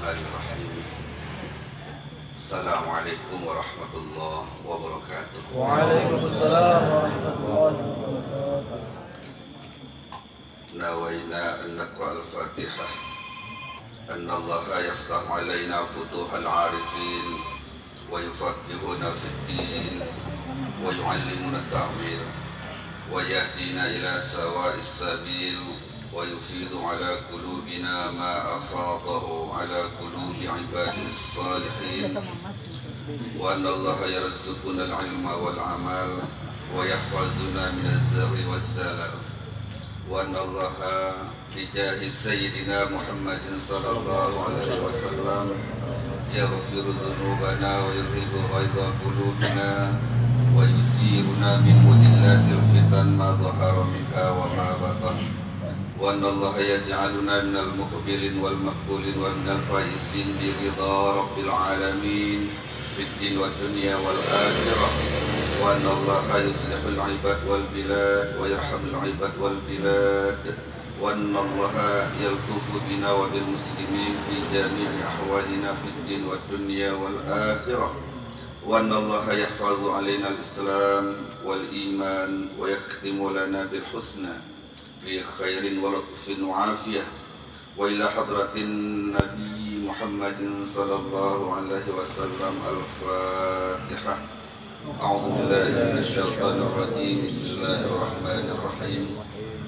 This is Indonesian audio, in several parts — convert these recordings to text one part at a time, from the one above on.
Bismillahirrahmanirrahim. Assalamualaikum warahmatullahi wabarakatuh. Waalaikumsalam warahmatullahi wabarakatuh. Nawaina an naqra al-Fatihah. Anna Allah yaftahu alaina futuhal arifin wa yufaqihuna fid din wa yu'allimuna at-ta'wil wa yahdina ila sawa'is sabil wa yufidu ala qulubina ma afadahu ala qulubi ibadis salihin wa anna Allah yarzuquna al-ilma wal amal wa yahfazuna min az-zaghi waz-zalal wa anna Allah bijahi sayyidina Muhammadin sallallahu alaihi wasallam yaghfiru dhunubana wa yudhibu ghaidha qulubina wa yujiruna min mudillatil fitan ma dhahara minha wa ma batan wa anna Allah yaj'aluna minal muqbilin wal maqbulin wa minal faizin bi ridha rabbil alamin fid din wad dunya wal akhirah wa anna Allah yuslihul ibad wal bilad wa yarhamul ibad wal bilad wa anna Allah yaltufu bina wa bil muslimin fi jami'i ahwalina fid din wad dunya wal akhirah wa anna Allah yahfazu alaina al-islam wal iman wa yakhtimu lana bil husna fi khairin wa lutfin wa afiyah wa ila hadratin nabi Muhammadin sallallahu alaihi wasallam al-Fatihah. A'udzu billahi minasyaitonir rajim. Bismillahirrahmanirrahim.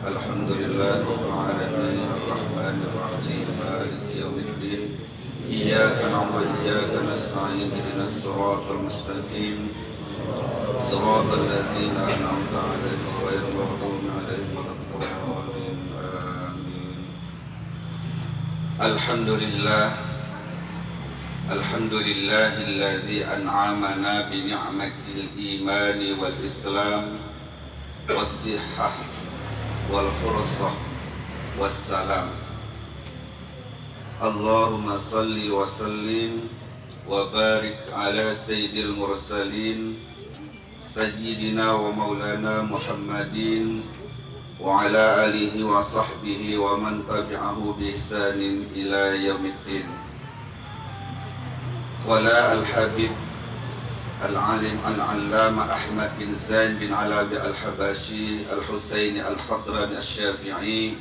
Alhamdulillahirabbil alamin arrahmanir rahim maliki yaumiddin. Iyyaka na'budu wa iyyaka nasta'in ihdinas siratal mustaqim siratal ladzina an'amta 'alaihim ghairil maghdubi 'alaihim waladdallin. Amin. Alhamdulillahilladzi an'amana bi ni'matil imani wal islam was sihhah wal fursah was salam. Allahumma salli wa sallim wa barik ala sayyidil mursalin sayyidina wa maulana Muhammadin wa ala alihi wa sahbihi wa man tabi'ahu bi ihsanin ila yaumiddin. Qala al-habib al-alim al-allama Ahmad bin Zain bin Alawi al-Habashi al-Husaini al-Khadrami al-Syafi'i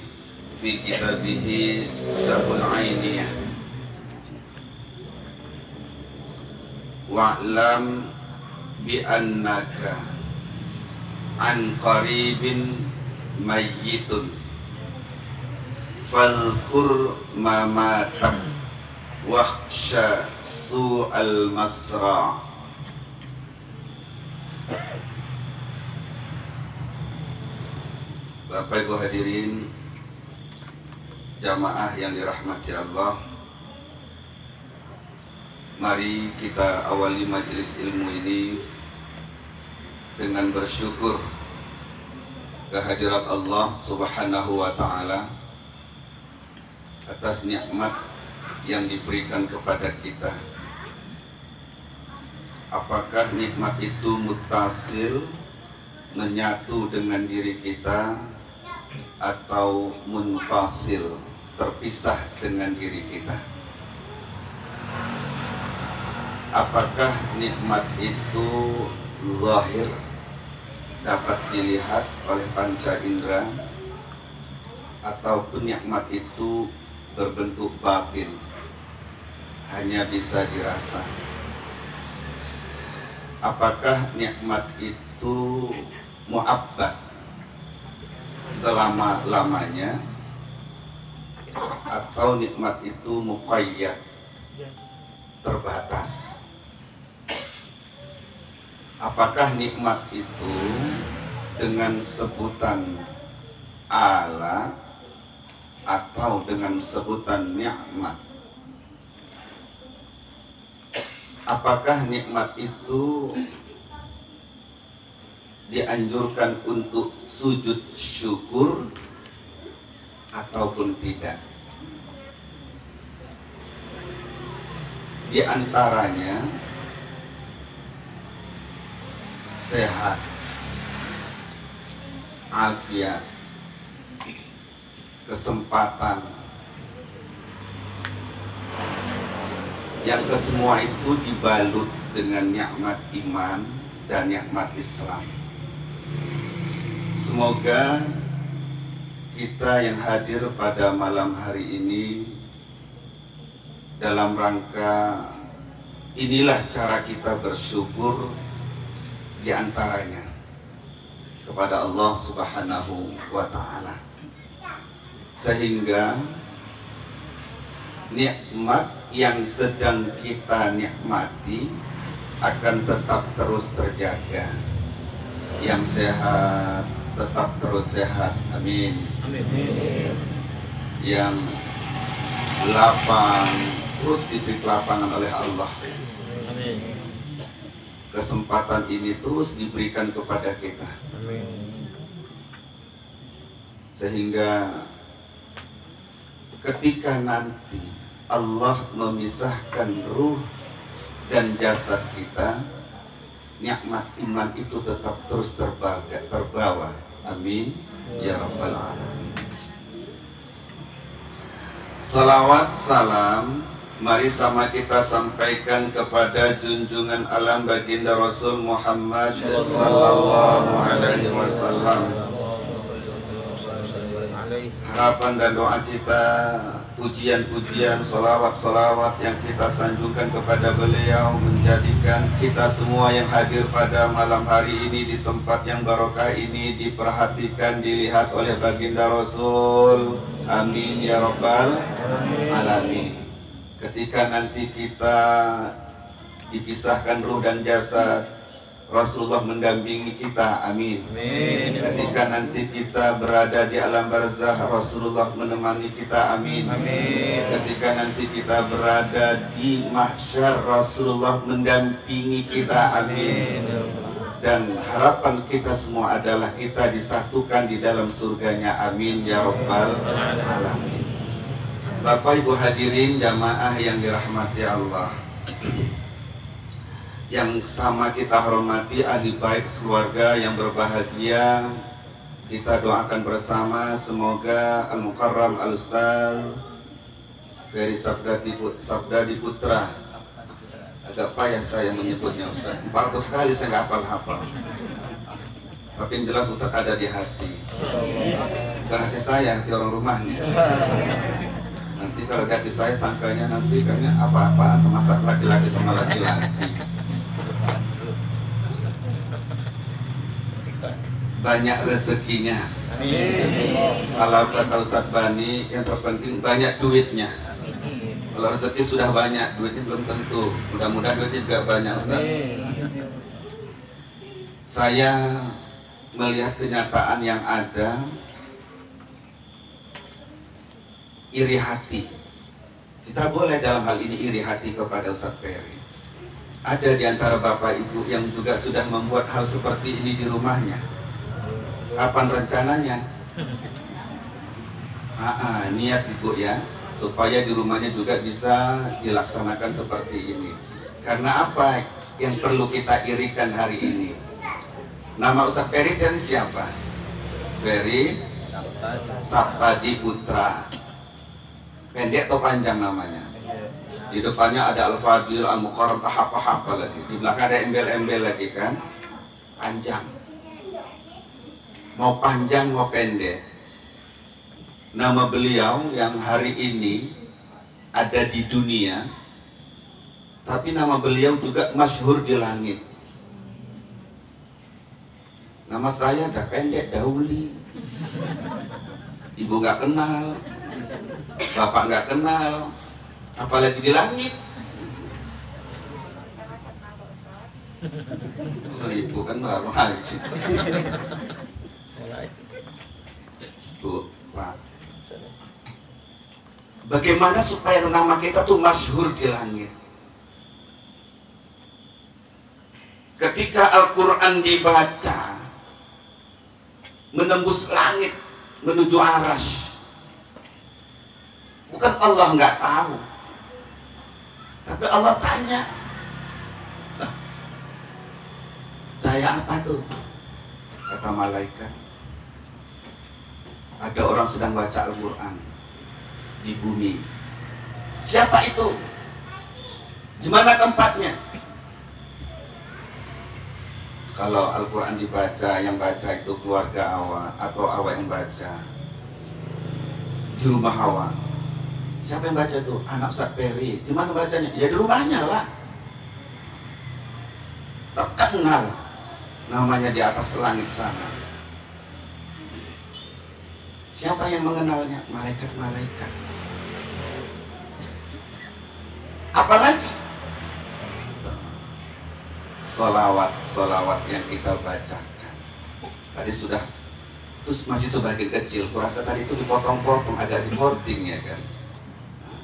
fi kitabihi Syarhul Ainiyah. Wa'lam bi annaka an qaribin mayyitun falkur ma matak wakhsha su'al masra. Bapak Ibu hadirin jamaah yang dirahmati Allah, mari kita awali majelis ilmu ini dengan bersyukur kehadirat Allah Subhanahu wa ta'ala atas nikmat yang diberikan kepada kita. Apakah nikmat itu muttasil, menyatu dengan diri kita, atau munfasil, terpisah dengan diri kita? Apakah nikmat itu zahir, dapat dilihat oleh panca indera, ataupun nikmat itu berbentuk batin, hanya bisa dirasa? Apakah nikmat itu mu'abbad, selama-lamanya, atau nikmat itu muqayyad, terbatas? Apakah nikmat itu dengan sebutan ala atau dengan sebutan nikmat? Apakah nikmat itu dianjurkan untuk sujud syukur ataupun tidak? Di antaranya sehat, afiat, kesempatan, yang kesemua itu dibalut dengan nikmat iman dan nikmat Islam. Semoga kita yang hadir pada malam hari ini dalam rangka inilah cara kita bersyukur diantaranya kepada Allah Subhanahu wa Ta'ala, sehingga nikmat yang sedang kita nikmati akan tetap terus terjaga. Yang sehat tetap terus sehat, amin. Yang lapang terus diberi kelapangan oleh Allah. Kesempatan ini terus diberikan kepada kita, sehingga ketika nanti Allah memisahkan ruh dan jasad kita, nikmat iman itu tetap terus terbawa. Amin ya rabbal alamin. Salawat salam mari sama kita sampaikan kepada junjungan alam baginda Rasul Muhammad sallallahu alaihi wasallam. Harapan dan doa kita, pujian-pujian, salawat-salawat yang kita sanjungkan kepada beliau menjadikan kita semua yang hadir pada malam hari ini di tempat yang barokah ini diperhatikan, dilihat oleh baginda Rasul. Amin ya rabbal alamin. Ketika nanti kita dipisahkan ruh dan jasad, Rasulullah mendampingi kita, amin. Ketika nanti kita berada di alam barzah, Rasulullah menemani kita, amin. Ketika nanti kita berada di mahsyar, Rasulullah mendampingi kita, amin. Dan harapan kita semua adalah kita disatukan di dalam surganya, amin ya rabbal alamin. Bapak Ibu hadirin jamaah yang dirahmati Allah, yang sama kita hormati ahli bait keluarga yang berbahagia, kita doakan bersama semoga Al-Mukarram Al-Ustaz Ferry Sabda Diputra, agak payah saya menyebutnya Ustaz, 400 kali saya nggak hafal-hafal, tapi yang jelas Ustaz ada di hati, bukan hati saya, hati orang rumahnya. Nanti kalau di hati saya sangkanya nanti kayaknya apa-apaan sama laki-laki sama laki-laki. Banyak rezekinya. Kalau kata Ustadz Bani, yang terpenting banyak duitnya. Kalau rezeki sudah banyak, duitnya belum tentu. Mudah-mudahan duitnya juga banyak, Ustaz. Saya melihat kenyataan yang ada, iri hati. Kita boleh dalam hal ini iri hati kepada Ustadz Ferry. Ada di antara Bapak Ibu yang juga sudah membuat hal seperti ini di rumahnya. Kapan rencananya? Niat Ibu ya, supaya di rumahnya juga bisa dilaksanakan seperti ini. Karena apa yang perlu kita irikan hari ini? Nama Ustadz Ferry dari siapa? Ferry Sabtadi Putra. Pendek atau panjang namanya? Di depannya ada Al-Fadil, Al-Mukarram, apa lagi. Di belakang ada embel-embel lagi kan? Panjang. Mau panjang mau pendek. Nama beliau yang hari ini ada di dunia, tapi nama beliau juga masyhur di langit. Nama saya dah pendek, Dauli. Ibu nggak kenal, bapak nggak kenal, apalagi di langit. Ibu kan baru haji. Bu, Pak, bagaimana supaya nama kita tuh masyhur di langit? Ketika Al-Quran dibaca, menembus langit menuju arasy, bukan Allah nggak tahu, tapi Allah tanya, daya apa tuh? Kata malaikat, ada orang sedang baca Al-Quran di bumi. Siapa itu? Di mana tempatnya? Kalau Al-Quran dibaca, yang baca itu keluarga awak atau awak yang baca di rumah awak. Siapa yang baca tuh? Anak Ustaz Peri. Di mana bacanya? Ya di rumahnya lah. Terkenal namanya di atas langit sana. Siapa yang mengenalnya? Malaikat-malaikat. Apalagi solawat yang kita bacakan. Tadi sudah, terus masih sebagian kecil. Kurasa tadi itu dipotong-potong, agak di-hoarding ya kan.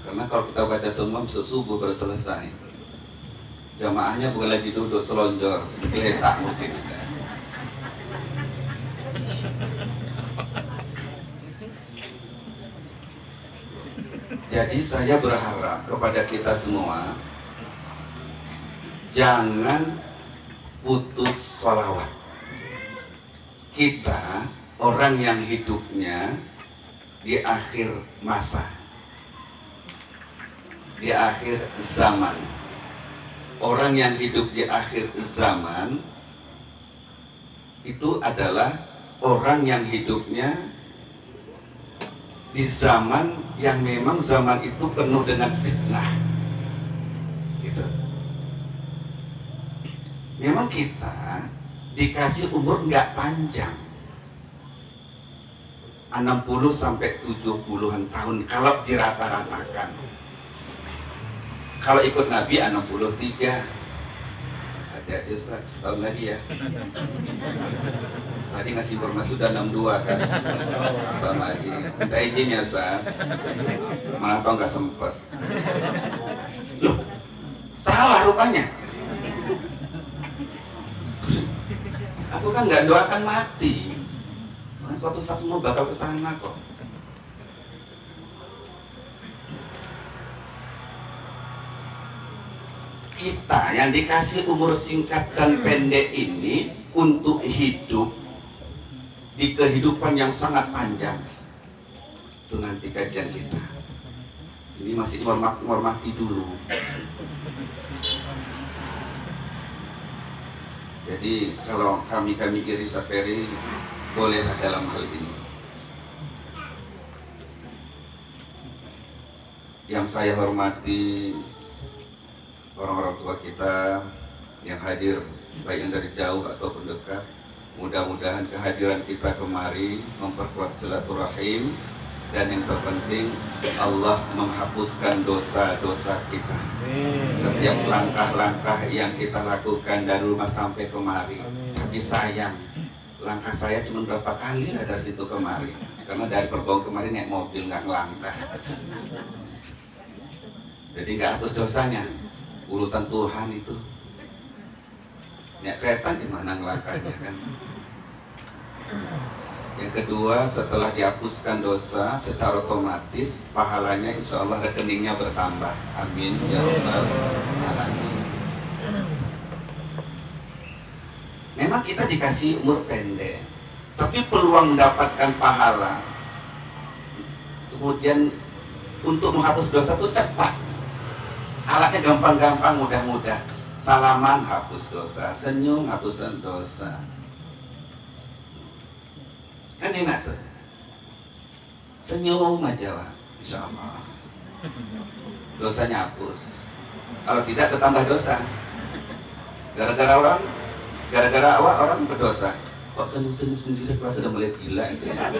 Karena kalau kita baca semua subuh baru selesai. Jamaahnya bukan lagi duduk selonjor, geletak mungkin. Jadi saya berharap kepada kita semua, jangan putus sholawat. Kita orang yang hidupnya di akhir masa, di akhir zaman. Orang yang hidup di akhir zaman itu adalah orang yang hidupnya di zaman yang memang zaman itu penuh dengan fitnah. Gitu. Memang kita dikasih umur nggak panjang, 60 sampai 70-an tahun kalau dirata-ratakan. Kalau ikut Nabi 63. Hati-hati Ustaz, setahun lagi ya. Tadi ngasih informasi sudah 62 kan. Setahun lagi. Minta izin ya Ustaz. Malah tau nggak sempet. Loh, salah rupanya. Aku kan nggak doakan mati. Suatu saat semua bakal kesana kok. Kita yang dikasih umur singkat dan pendek ini untuk hidup di kehidupan yang sangat panjang. Itu nanti kajian kita. Ini masih menghormati dulu. Jadi kalau kami iri Saperi, bolehlah dalam hal ini. Yang saya hormati orang-orang tua kita yang hadir, baik yang dari jauh ataupun dekat. Mudah-mudahan kehadiran kita kemari memperkuat silaturahim, dan yang terpenting Allah menghapuskan dosa-dosa kita. Setiap langkah-langkah yang kita lakukan dari rumah sampai kemari. Tapi sayang, langkah saya cuma berapa kali dari situ kemari, karena dari Perbong kemari naik mobil nggak ngelangkah. Jadi nggak hapus dosanya. Urusan Tuhan itu. Naik kereta gimana ngelangkahnya kan? Yang kedua, setelah dihapuskan dosa, secara otomatis pahalanya insya Allah rekeningnya bertambah. Amin ya rabbal alamin. Memang kita dikasih umur pendek, tapi peluang mendapatkan pahala, kemudian untuk menghapus dosa itu cepat. Alatnya gampang-gampang, mudah-mudah. Salaman hapus dosa, senyum hapusan dosa. Kan enak tuh. Senyum aja Wak, insya Allah dosanya hapus. Kalau tidak bertambah dosa. Gara-gara awak orang berdosa. Kok senyum-senyum sendiri, kalau sudah mulai gila itu ya.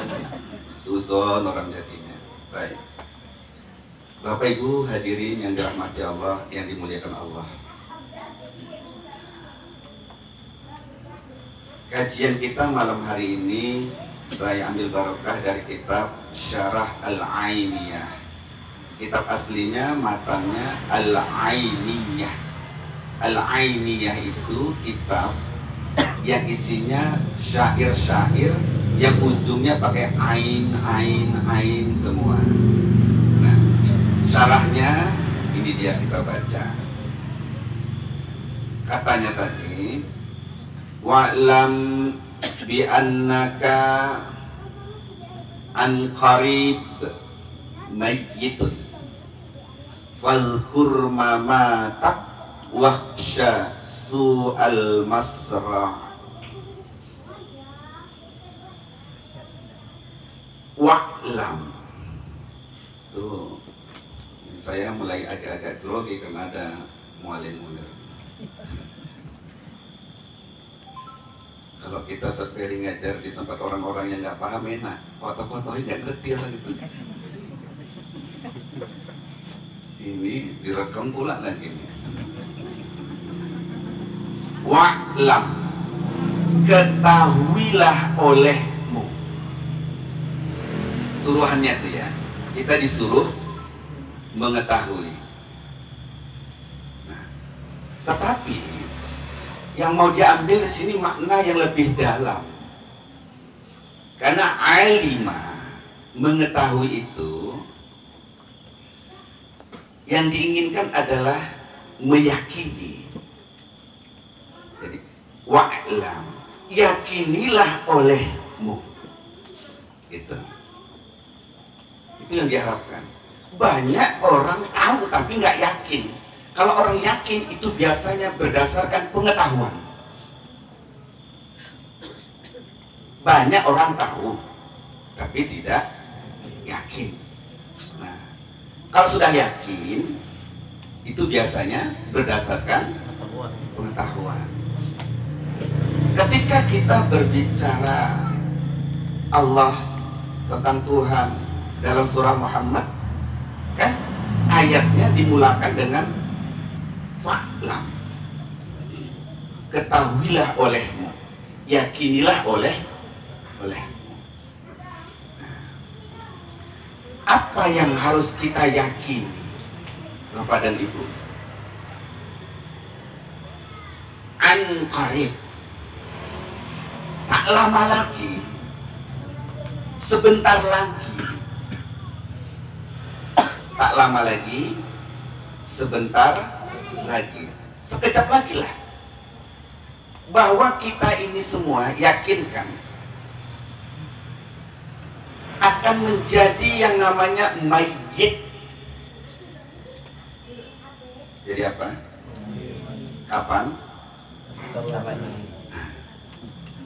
Suzon orang jadinya. Baik. Bapak Ibu hadirin yang dirahmati Allah, yang dimuliakan Allah. Kajian kita malam hari ini saya ambil barokah dari kitab Syarah Al-Ainiyah. Kitab aslinya matanya Al-Ainiyah. Al-Ainiyah itu kitab yang isinya syair-syair yang ujungnya pakai ain semua. Syarahnya ini dia, kita baca. Katanya tadi, wa'lam bi annaka an qarib mayyitun fal kurma matak wakhsha su'al masra' wa'lam. Tuh, saya mulai agak-agak grogi karena ada muallim munir. Kalau kita seperi ngajar di tempat orang-orang yang nggak paham enak, foto-fotonya nggak ngerti orang itu. Ini direkam pula lagi. Wa'lam, ketahuilah olehmu. Suruhannya itu ya, kita disuruh mengetahui. Nah, tetapi yang mau diambil di sini makna yang lebih dalam. Karena alima, mengetahui itu, yang diinginkan adalah meyakini. Jadi wa'lam, yakinilah olehmu. Itu yang diharapkan. Banyak orang tahu tapi nggak yakin. Kalau orang yakin itu biasanya berdasarkan pengetahuan. Banyak orang tahu tapi tidak yakin. Nah, kalau sudah yakin itu biasanya berdasarkan pengetahuan. Ketika kita berbicara Allah tentang Tuhan dalam surah Muhammad, kan ayatnya dimulakan dengan fa'lam, ketahuilah olehmu, yakinilah olehmu. Apa yang harus kita yakini, Bapak dan Ibu? An qarib, tak lama lagi, sebentar lagi, tak lama lagi, sebentar lagi, sekejap lagi lah, bahwa kita ini semua yakinkan akan menjadi yang namanya mayyit. Jadi apa? Kapan?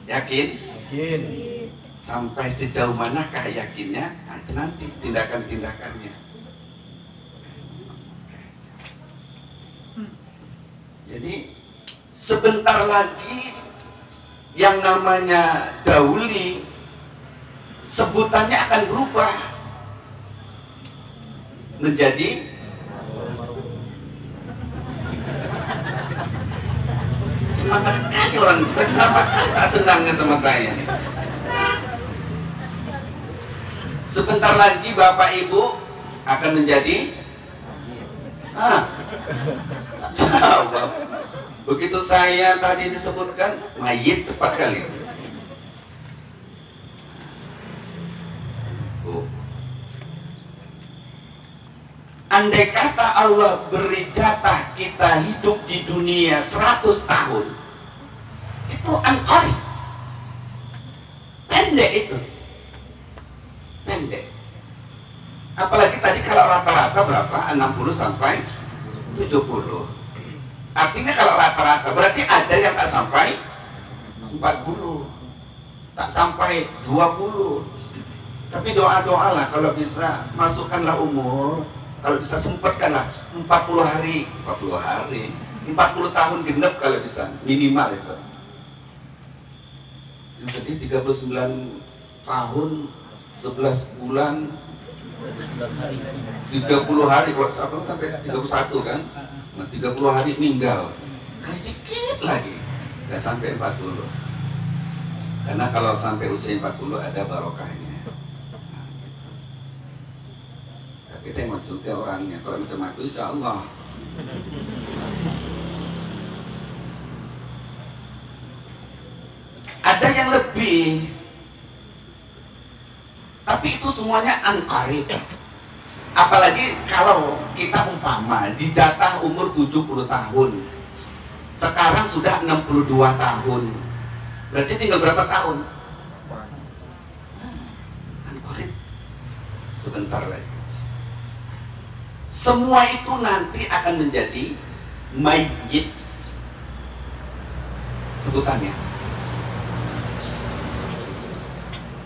Yakin? Yakin. Sampai sejauh manakah yakinnya? Nah, itu nanti tindakan-tindakannya. Jadi sebentar lagi yang namanya dauli sebutannya akan berubah menjadi semangat kali orang. Kenapa kali tak senangnya sama saya nih? Sebentar lagi Bapak Ibu akan menjadi jawab. Begitu saya tadi disebutkan mayit, cepat kali. Andai kata Allah beri jatah kita hidup di dunia 100 tahun, itu an-qarib, pendek itu, pendek. Apalagi tadi kalau rata-rata berapa? 60 sampai 70. Artinya kalau rata-rata berarti ada yang tak sampai 40, tak sampai 20. Tapi doa-doalah kalau bisa, masukkanlah umur, kalau bisa sempatkanlah 40 hari, 40 tahun genep kalau bisa, minimal itu. Yang sedih 39 tahun 11 bulan 30 hari, kalau sampai 31 kan, 30 hari meninggal, kasih sedikit lagi, nggak sampai 40. Karena kalau sampai usia 40 ada barokahnya. Nah, gitu. Tapi tengok juga orangnya, kalau macam aku insya Allah. Ada yang lebih, tapi itu semuanya an-qarib. Apalagi kalau kita umpama dijatah umur 70 tahun, sekarang sudah 62 tahun, berarti tinggal berapa tahun? An-qarib, sebentar lagi. Semua itu nanti akan menjadi Mayyit sebutannya.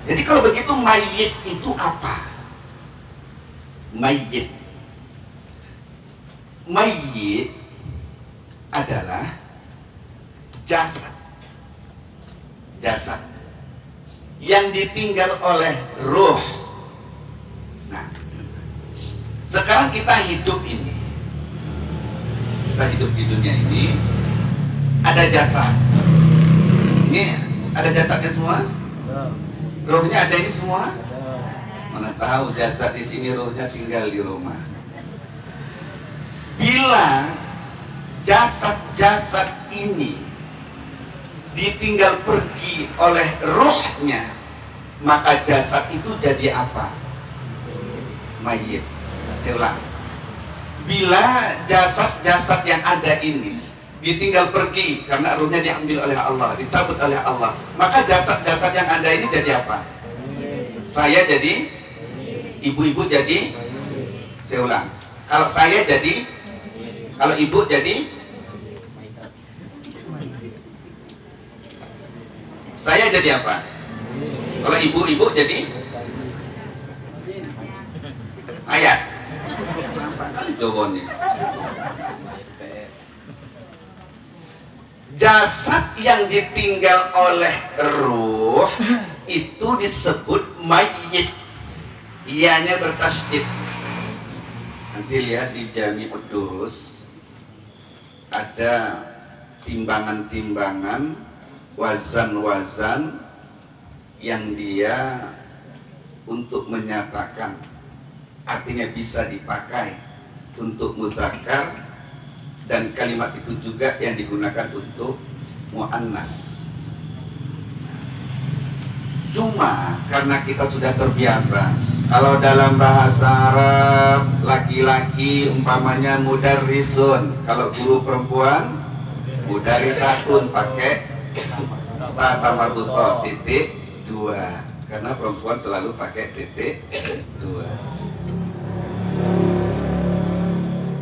Jadi kalau begitu mayyit itu apa? Mayyit adalah jasad yang ditinggal oleh ruh. Nah, sekarang kita hidup di dunia ini, ada jasad. Ini ada jasadnya semua. Rohnya ada ini semua. Mana tahu jasad di sini, rohnya tinggal di rumah. Bila jasad-jasad ini ditinggal pergi oleh rohnya, maka jasad itu jadi apa? Mayyit. Saya ulang. Bila jasad-jasad yang ada ini ditinggal pergi karena rohnya diambil oleh Allah, dicabut oleh Allah, maka jasad-jasad yang ada ini jadi apa? Saya jadi, ibu-ibu jadi, saya ulang. Kalau saya jadi, kalau ibu jadi, saya jadi apa? Kalau ibu-ibu jadi ayat. Apa kali jawabannya? Jasad yang ditinggal oleh ruh itu disebut mayyit. Ianya bertasydid. Nanti lihat di Jami'ud Durus ada timbangan-timbangan, wazan-wazan yang dia untuk menyatakan, artinya bisa dipakai untuk mudzakkar, dan kalimat itu juga yang digunakan untuk muannas. Cuma karena kita sudah terbiasa, kalau dalam bahasa Arab laki-laki umpamanya mudarrisun, kalau guru perempuan mudarrisatun, pakai ta marbutah titik 2, karena perempuan selalu pakai titik 2.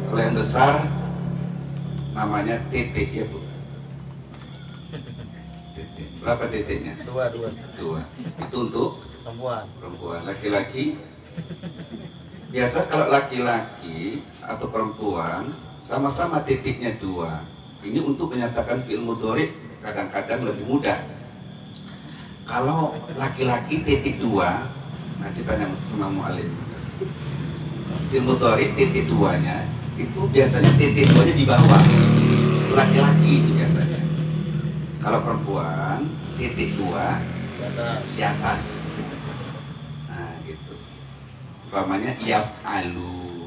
Kalau yang besar namanya titik, ya Bu. Titik. Berapa titiknya? 2. Itu untuk Perempuan. Laki-laki biasa, kalau laki-laki atau perempuan sama-sama titiknya 2. Ini untuk menyatakan fi'il mudhari kadang-kadang lebih mudah. Kalau laki-laki titik 2, nanti tanya sama mu'alim, fi'il mudhari titik 2-nya itu biasanya titik 2-nya di bawah. Laki-laki itu biasanya. Kalau perempuan titik 2 di atas. Nah gitu. Umpamanya yaf'alu,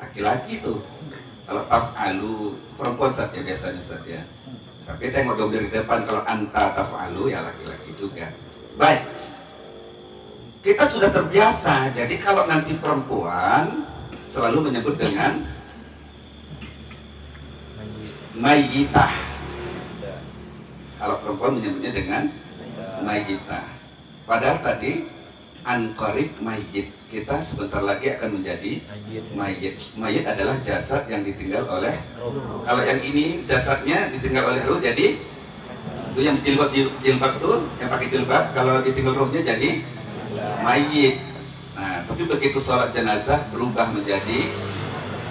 laki-laki tuh. Kalau taf'alu perempuan saja biasanya saja. Tapi tengok dong dari depan, kalau anta taf'alu ya laki-laki juga. Baik. Kita sudah terbiasa, jadi kalau nanti perempuan selalu menyebut dengan mayyitah. Kalau perempuan menyebutnya dengan mayyitah. Padahal tadi an-qarib mayyit, kita sebentar lagi akan menjadi mayyit. Mayyit adalah jasad yang ditinggal oleh ruh. Kalau yang ini jasadnya ditinggal oleh ruh, jadi itu yang jilbab tuh, yang pakai jilbab, kalau ditinggal ruhnya jadi mayyit. Nah, tapi begitu sholat jenazah berubah menjadi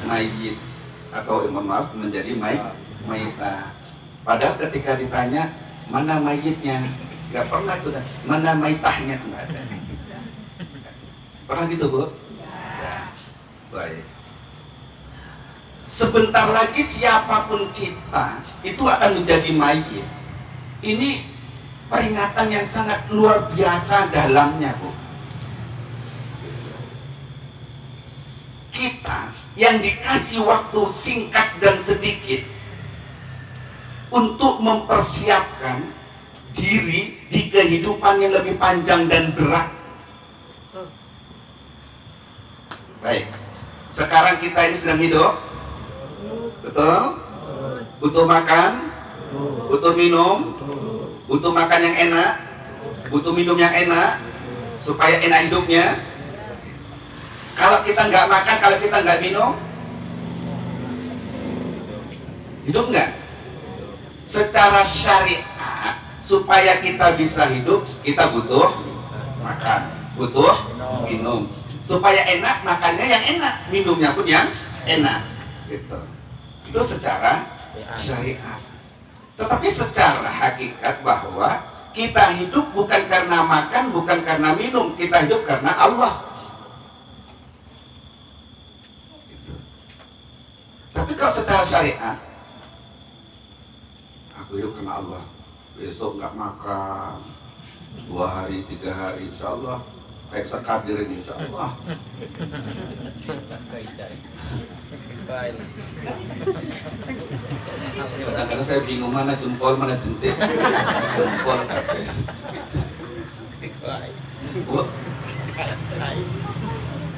mayyit, atau maaf menjadi mayyitah. Padahal ketika ditanya mana mayyitnya, nggak pernah tuh, mana mayyitahnya tuh nggak ada. Pernah gitu Bu? Ya. Baik. Sebentar lagi siapapun kita itu akan menjadi mayyit. Ini peringatan yang sangat luar biasa dalamnya Bu. Kita yang dikasih waktu singkat dan sedikit untuk mempersiapkan diri di kehidupan yang lebih panjang dan berat. Baik, sekarang kita ini sedang hidup, betul? Butuh makan, butuh minum, butuh makan yang enak, butuh minum yang enak, supaya enak hidupnya. Kalau kita nggak makan, kalau kita nggak minum, Hidup enggak? Secara syariat, supaya kita bisa hidup, kita butuh makan, butuh minum. Supaya enak, makannya yang enak, minumnya pun yang enak. Gitu. Itu secara syariat. Tetapi secara hakikat bahwa kita hidup bukan karena makan, bukan karena minum, kita hidup karena Allah. Gitu. Tapi kalau secara syariat, aku hidup karena Allah. Besok nggak makan, 2 hari, 3 hari, insya Allah. Kayak besar kabir ini, insya Allah. Kadang-kadang saya bingung mana jempol, mana jentik. Jempol kabir.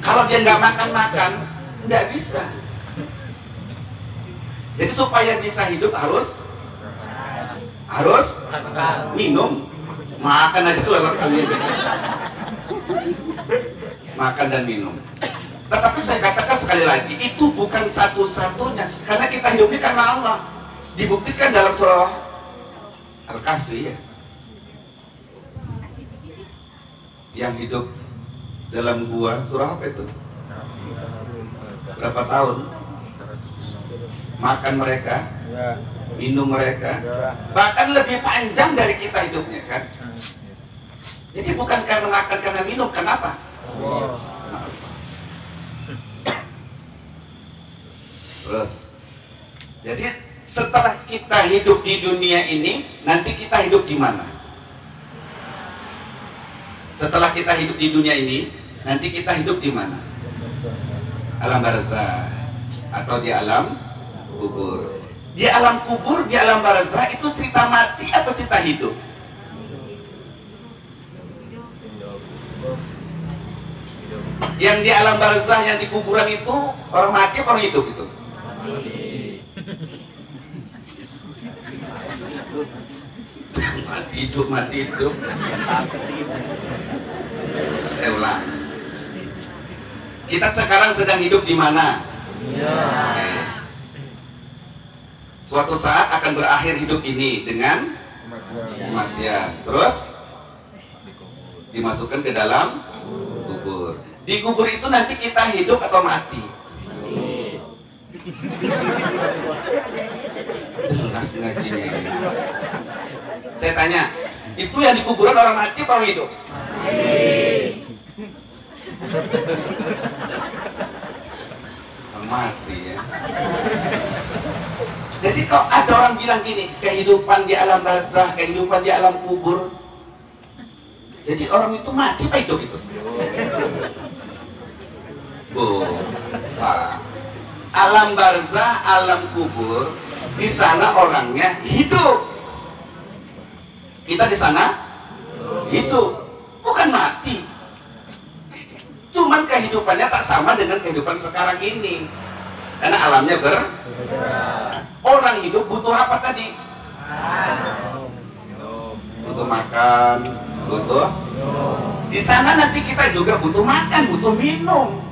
Kalau dia nggak makan-makan, nggak bisa. Jadi supaya bisa hidup harus minum, makan aja kelelep kali ini. Makan dan minum. Tetapi saya katakan sekali lagi, itu bukan satu-satunya, karena kita hidup ini karena Allah. Dibuktikan dalam surah Al-Kahfi ya. Yang hidup dalam gua, surah apa itu? Berapa tahun? Makan mereka, minum mereka, bahkan lebih panjang dari kita hidupnya kan. Jadi bukan karena makan, karena minum, kenapa? Terus, jadi setelah kita hidup di dunia ini, nanti kita hidup di mana? Setelah kita hidup di dunia ini, nanti kita hidup di mana? Alam barzah atau di alam kubur. Di alam kubur, di alam barzah itu cerita mati apa cerita hidup? Yang di alam barzah, yang di kuburan itu orang mati apa orang hidup itu? Mati hidup, mati hidup. Saya ulang. Kita sekarang sedang hidup di mana? Suatu saat akan berakhir hidup ini dengan kematian. Terus dimasukkan ke dalam kubur. Di kubur itu nanti kita hidup atau mati? Jelas ngajinya. Saya tanya, itu yang di kuburan orang mati atau orang hidup? Orang mati ya. Jadi kalau ada orang bilang gini, kehidupan di alam barzah, kehidupan di alam kubur, jadi orang itu mati apa hidup itu? Pak. Alam barzah, alam kubur, di sana orangnya hidup. Kita di sana hidup, bukan mati. Cuman kehidupannya tak sama dengan kehidupan sekarang ini, karena alamnya Orang hidup butuh apa tadi? Butuh makan, butuh. Di sana nanti kita juga butuh makan, butuh minum.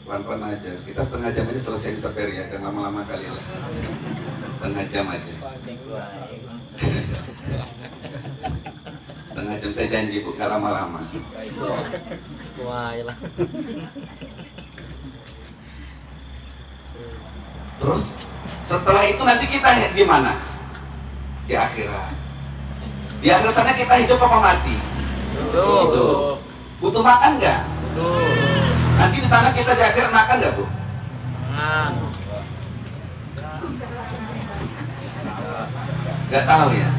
Pelan-pelan aja, kita setengah jam aja selesai di seper ya, dan lama-lama kali lah. Setengah jam aja. Setengah jam saya janji Bu, gak lama-lama. Terus setelah itu nanti kita di mana? Di akhirat. Di akhirat sana kita hidup apa mati? Hidup. Butuh makan nggak? Nanti di sana kita di akhirat makan nggak Bu? Nggak tahu ya.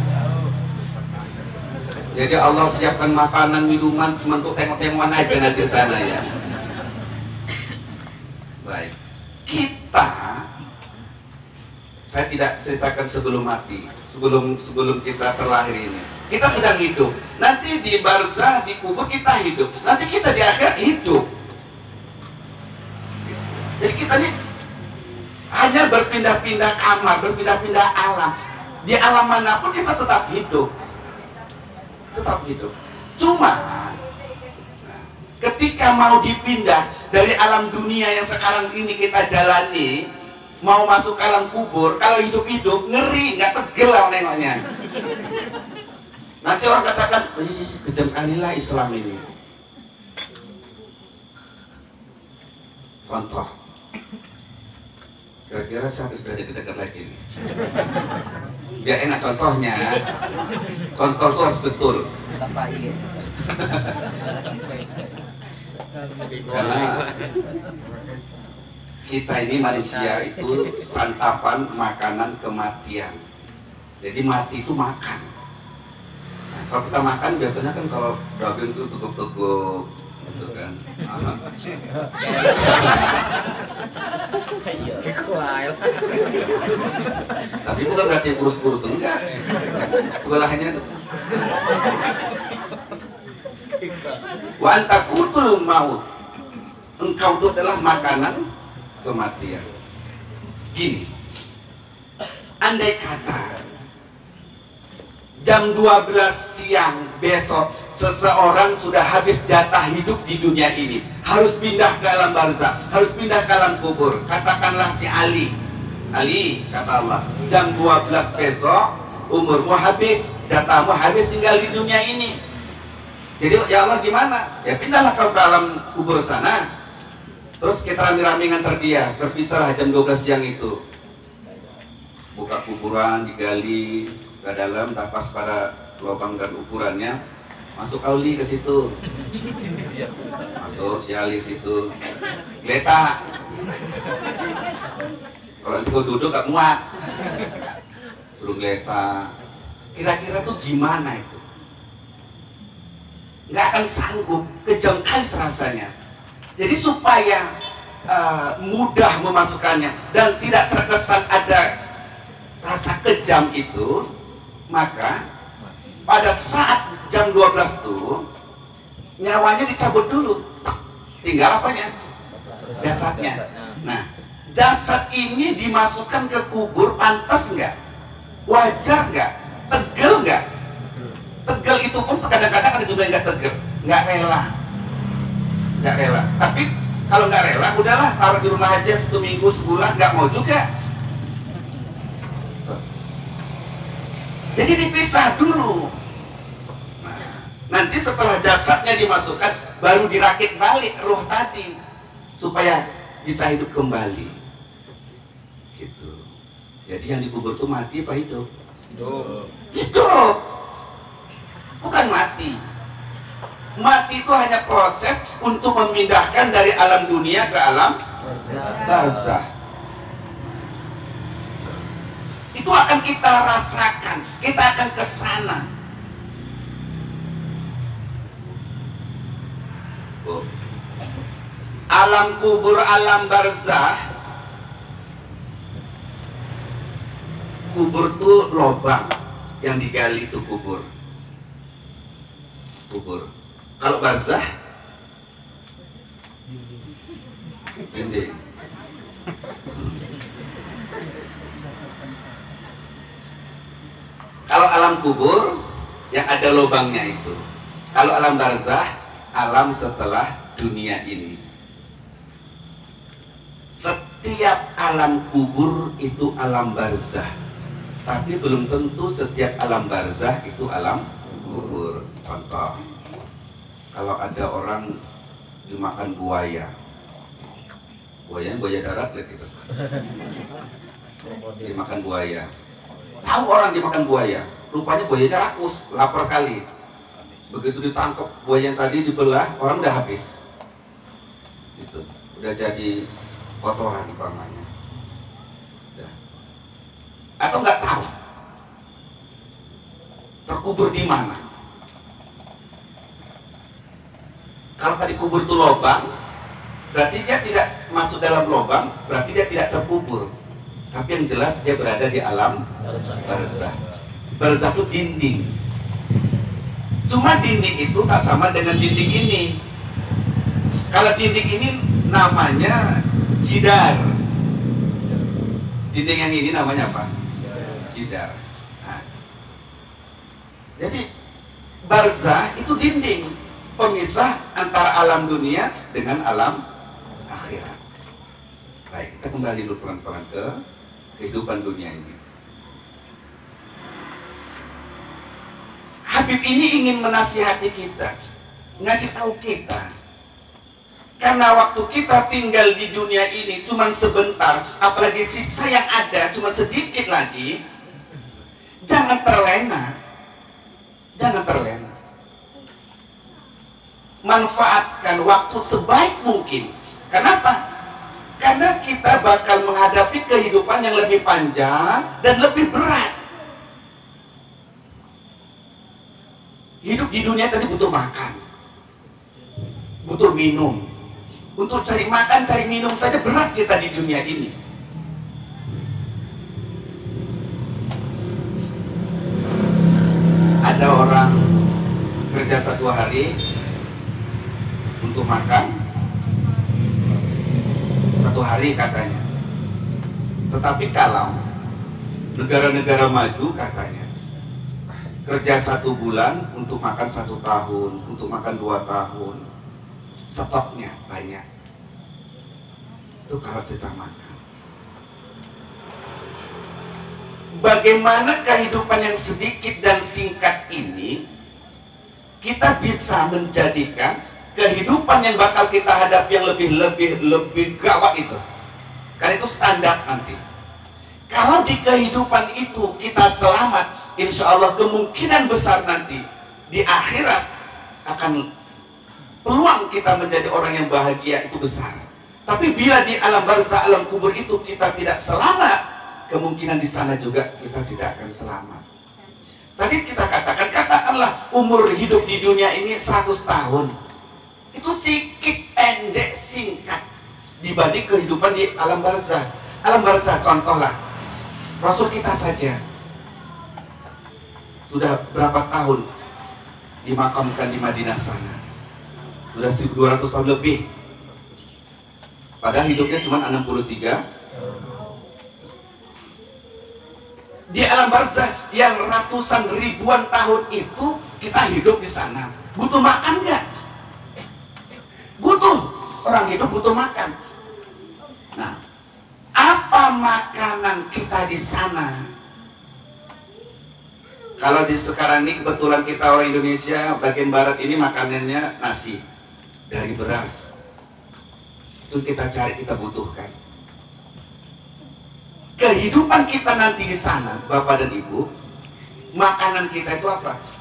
Jadi Allah siapkan makanan, minuman cuma untuk tengok-tengokan aja nanti di sana ya. Baik. Saya tidak ceritakan sebelum mati, sebelum kita terlahir ini. Kita sedang hidup. Nanti di barzah, di kubur kita hidup. Nanti kita di akhirat hidup. Jadi kita ini hanya berpindah-pindah kamar, berpindah-pindah alam. Di alam manapun kita tetap hidup. Tetap hidup. Cuma ketika mau dipindah dari alam dunia yang sekarang ini kita jalani, mau masuk ke alam kubur, kalau hidup-hidup ngeri, nggak tegel lah nengoknya. Nanti orang katakan, wih, kejam kali lah Islam ini. Contoh, kira-kira siapa sudah dekat-dekat lagi nih? Biar enak contohnya, contoh itu harus betul. Karena kita ini manusia itu santapan makanan kematian. Jadi mati itu makan. Nah, kalau kita makan biasanya kan kalau daging itu teguk-teguk gitu kan. Tapi bukan berarti kurus-kurus, enggak. Sebelahnya tuh. Wa anta qutul maut. Engkau itu adalah makanan kematian. Gini, andai kata jam 12 siang besok seseorang sudah habis jatah hidup di dunia ini, harus pindah ke alam barzakh, harus pindah ke alam kubur. Katakanlah si Ali, kata Allah, jam 12 besok umurmu habis, jatahmu habis, tinggal di dunia ini. Jadi ya Allah gimana? Ya pindahlah kau ke alam kubur sana. Terus kita rame-rame ngantar dia, berpisah jam 12 siang itu. Buka kuburan, digali ke dalam, tapas pada lubang dan ukurannya, masuk Auli ke situ, masuk si Ali ke situ, geletak. Kalau nanti kau duduk gak muat, suruh geletak. Kira-kira tuh gimana itu? Nggak akan sanggup, kejam kali terasanya. Jadi supaya mudah memasukkannya dan tidak terkesan ada rasa kejam itu, maka pada saat jam 12 tuh nyawanya dicabut dulu, tinggal apanya? Jasadnya. Nah, jasad ini dimasukkan ke kubur, pantas nggak? Wajar nggak? Tegel nggak? Tegel itu pun kadang-kadang ada juga yang nggak tegel, nggak rela. Tapi kalau nggak rela, udahlah taruh di rumah aja 1 minggu, sebulan, nggak mau juga. Jadi dipisah dulu. Nah, nanti setelah jasadnya dimasukkan, baru dirakit balik ruh tadi supaya bisa hidup kembali. Gitu. Jadi yang dikubur itu mati apa hidup? Hidup. Bukan mati. Mati itu hanya proses untuk memindahkan dari alam dunia ke alam barzakh. Itu akan kita rasakan, kita akan ke sana. Alam kubur, alam barzakh. Kubur itu lubang yang digali, itu kubur. Kalau barzakh, dinding. Kalau alam kubur yang ada lubangnya itu. Kalau alam barzakh, alam setelah dunia ini. Setiap alam kubur itu alam barzakh, tapi belum tentu setiap alam barzakh itu alam kubur. Contoh, kalau ada orang dimakan buaya, buaya darat gitu, dimakan buaya. Tahu orang dimakan buaya, rupanya buayanya rakus, lapar kali. Begitu ditangkap buaya yang tadi dibelah, orang udah habis. Itu udah jadi kotoran umpamanya. Atau nggak tahu terkubur di mana. Kalau tadi kubur itu lubang, berarti dia tidak masuk dalam lubang, berarti dia tidak terkubur. Tapi yang jelas dia berada di alam barzakh. Barzakh itu dinding. Cuma dinding itu tak sama dengan dinding ini. Kalau dinding ini namanya jidar. Dinding yang ini namanya apa? Jidar. Nah, jadi barzakh itu dinding pemisah antara alam dunia dengan alam Baik, kita kembali dulu pelan-pelan ke kehidupan dunia ini. Habib ini ingin menasihati kita, ngasih tahu kita, karena waktu kita tinggal di dunia ini cuma sebentar, apalagi sisa yang ada cuma sedikit lagi. Jangan terlena, jangan terlena. Manfaatkan waktu sebaik mungkin. Kenapa? Karena kita bakal menghadapi kehidupan yang lebih panjang dan lebih berat. Hidup di dunia tadi butuh makan, butuh minum. Untuk cari makan, cari minum saja berat kita di dunia ini. Ada orang kerja 1 hari untuk makan 1 hari katanya. Tetapi kalau negara-negara maju katanya kerja 1 bulan untuk makan 1 tahun, untuk makan 2 tahun, stoknya banyak. Itu kalau kita makan. Bagaimana kehidupan yang sedikit dan singkat ini kita bisa menjadikan kehidupan yang bakal kita hadapi yang lebih gawat itu. Karena itu standar nanti. Kalau di kehidupan itu kita selamat, insya Allah kemungkinan besar nanti di akhirat akan peluang kita menjadi orang yang bahagia itu besar. Tapi bila di alam barzah, alam kubur itu kita tidak selamat, kemungkinan di sana juga kita tidak akan selamat. Tadi kita katakanlah umur hidup di dunia ini 100 tahun. Itu sedikit, pendek, singkat dibanding kehidupan di alam barzah. Alam barzah contohlah Rasul kita saja sudah berapa tahun dimakamkan di Madinah sana. Sudah 1200 tahun lebih. Padahal hidupnya cuma 63. Di alam barzah yang ratusan ribuan tahun itu kita hidup di sana. Butuh makan nggak? Butuh. Orang hidup butuh makan. Nah, apa makanan kita di sana? Kalau di sekarang ini kebetulan kita orang Indonesia bagian barat ini makanannya nasi dari beras. Itu kita cari, kita butuhkan. Kehidupan kita nanti di sana, Bapak dan Ibu, makanan kita itu apa?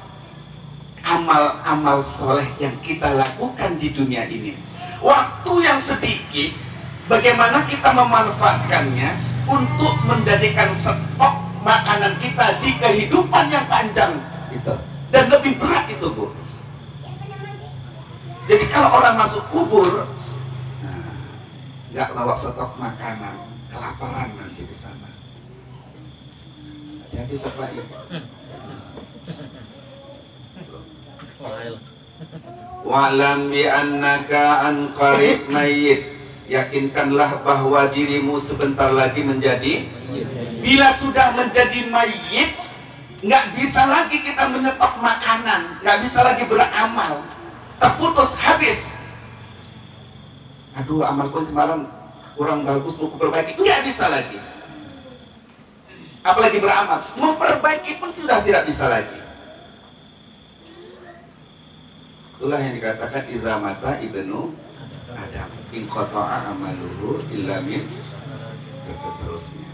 Amal-amal soleh yang kita lakukan di dunia ini. Waktu yang sedikit, bagaimana kita memanfaatkannya untuk menjadikan stok makanan kita di kehidupan yang panjang itu. Dan lebih berat itu, Bu. Jadi kalau orang masuk kubur, nggak bawa stok makanan, kelaparan nanti di sana. Hati-hati Pak Ibu. Wa'lam bi annaka an qarib mayyit. Yakinkanlah bahwa dirimu sebentar lagi menjadi. Bila sudah menjadi mayit, nggak bisa lagi kita menyetok makanan, nggak bisa lagi beramal, terputus, habis. Aduh, amalku semalam kurang bagus, mau perbaiki, nggak bisa lagi. Apalagi beramal, memperbaiki pun sudah tidak bisa lagi. Itulah yang dikatakan idza mata ibnu Adam in qata'a amaluhu illa min, dan seterusnya.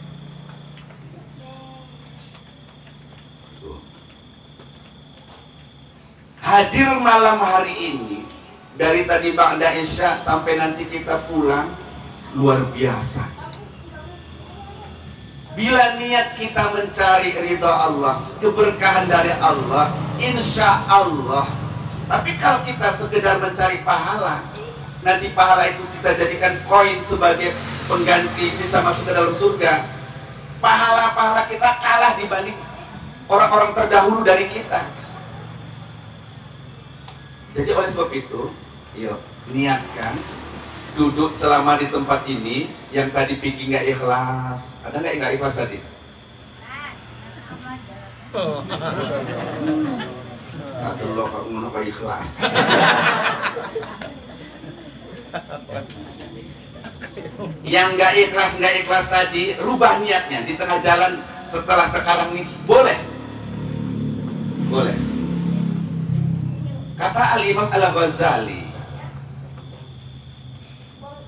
Hadir malam hari ini dari tadi ba'da isya sampai nanti kita pulang luar biasa. Bila niat kita mencari ridha Allah, keberkahan dari Allah, insya Allah. Tapi kalau kita sekedar mencari pahala, nanti pahala itu kita jadikan koin sebagai pengganti bisa masuk ke dalam surga. Pahala-pahala kita kalah dibanding orang-orang terdahulu dari kita. Jadi oleh sebab itu, yuk niatkan duduk selama di tempat ini. Yang tadi pikir nggak ikhlas, ada nggak ikhlas tadi? Aduh lo kok ngono kok ikhlas. Yang nggak ikhlas tadi, rubah niatnya di tengah jalan setelah sekarang nih, boleh. Boleh. Kata Al-Imam Al-Ghazali,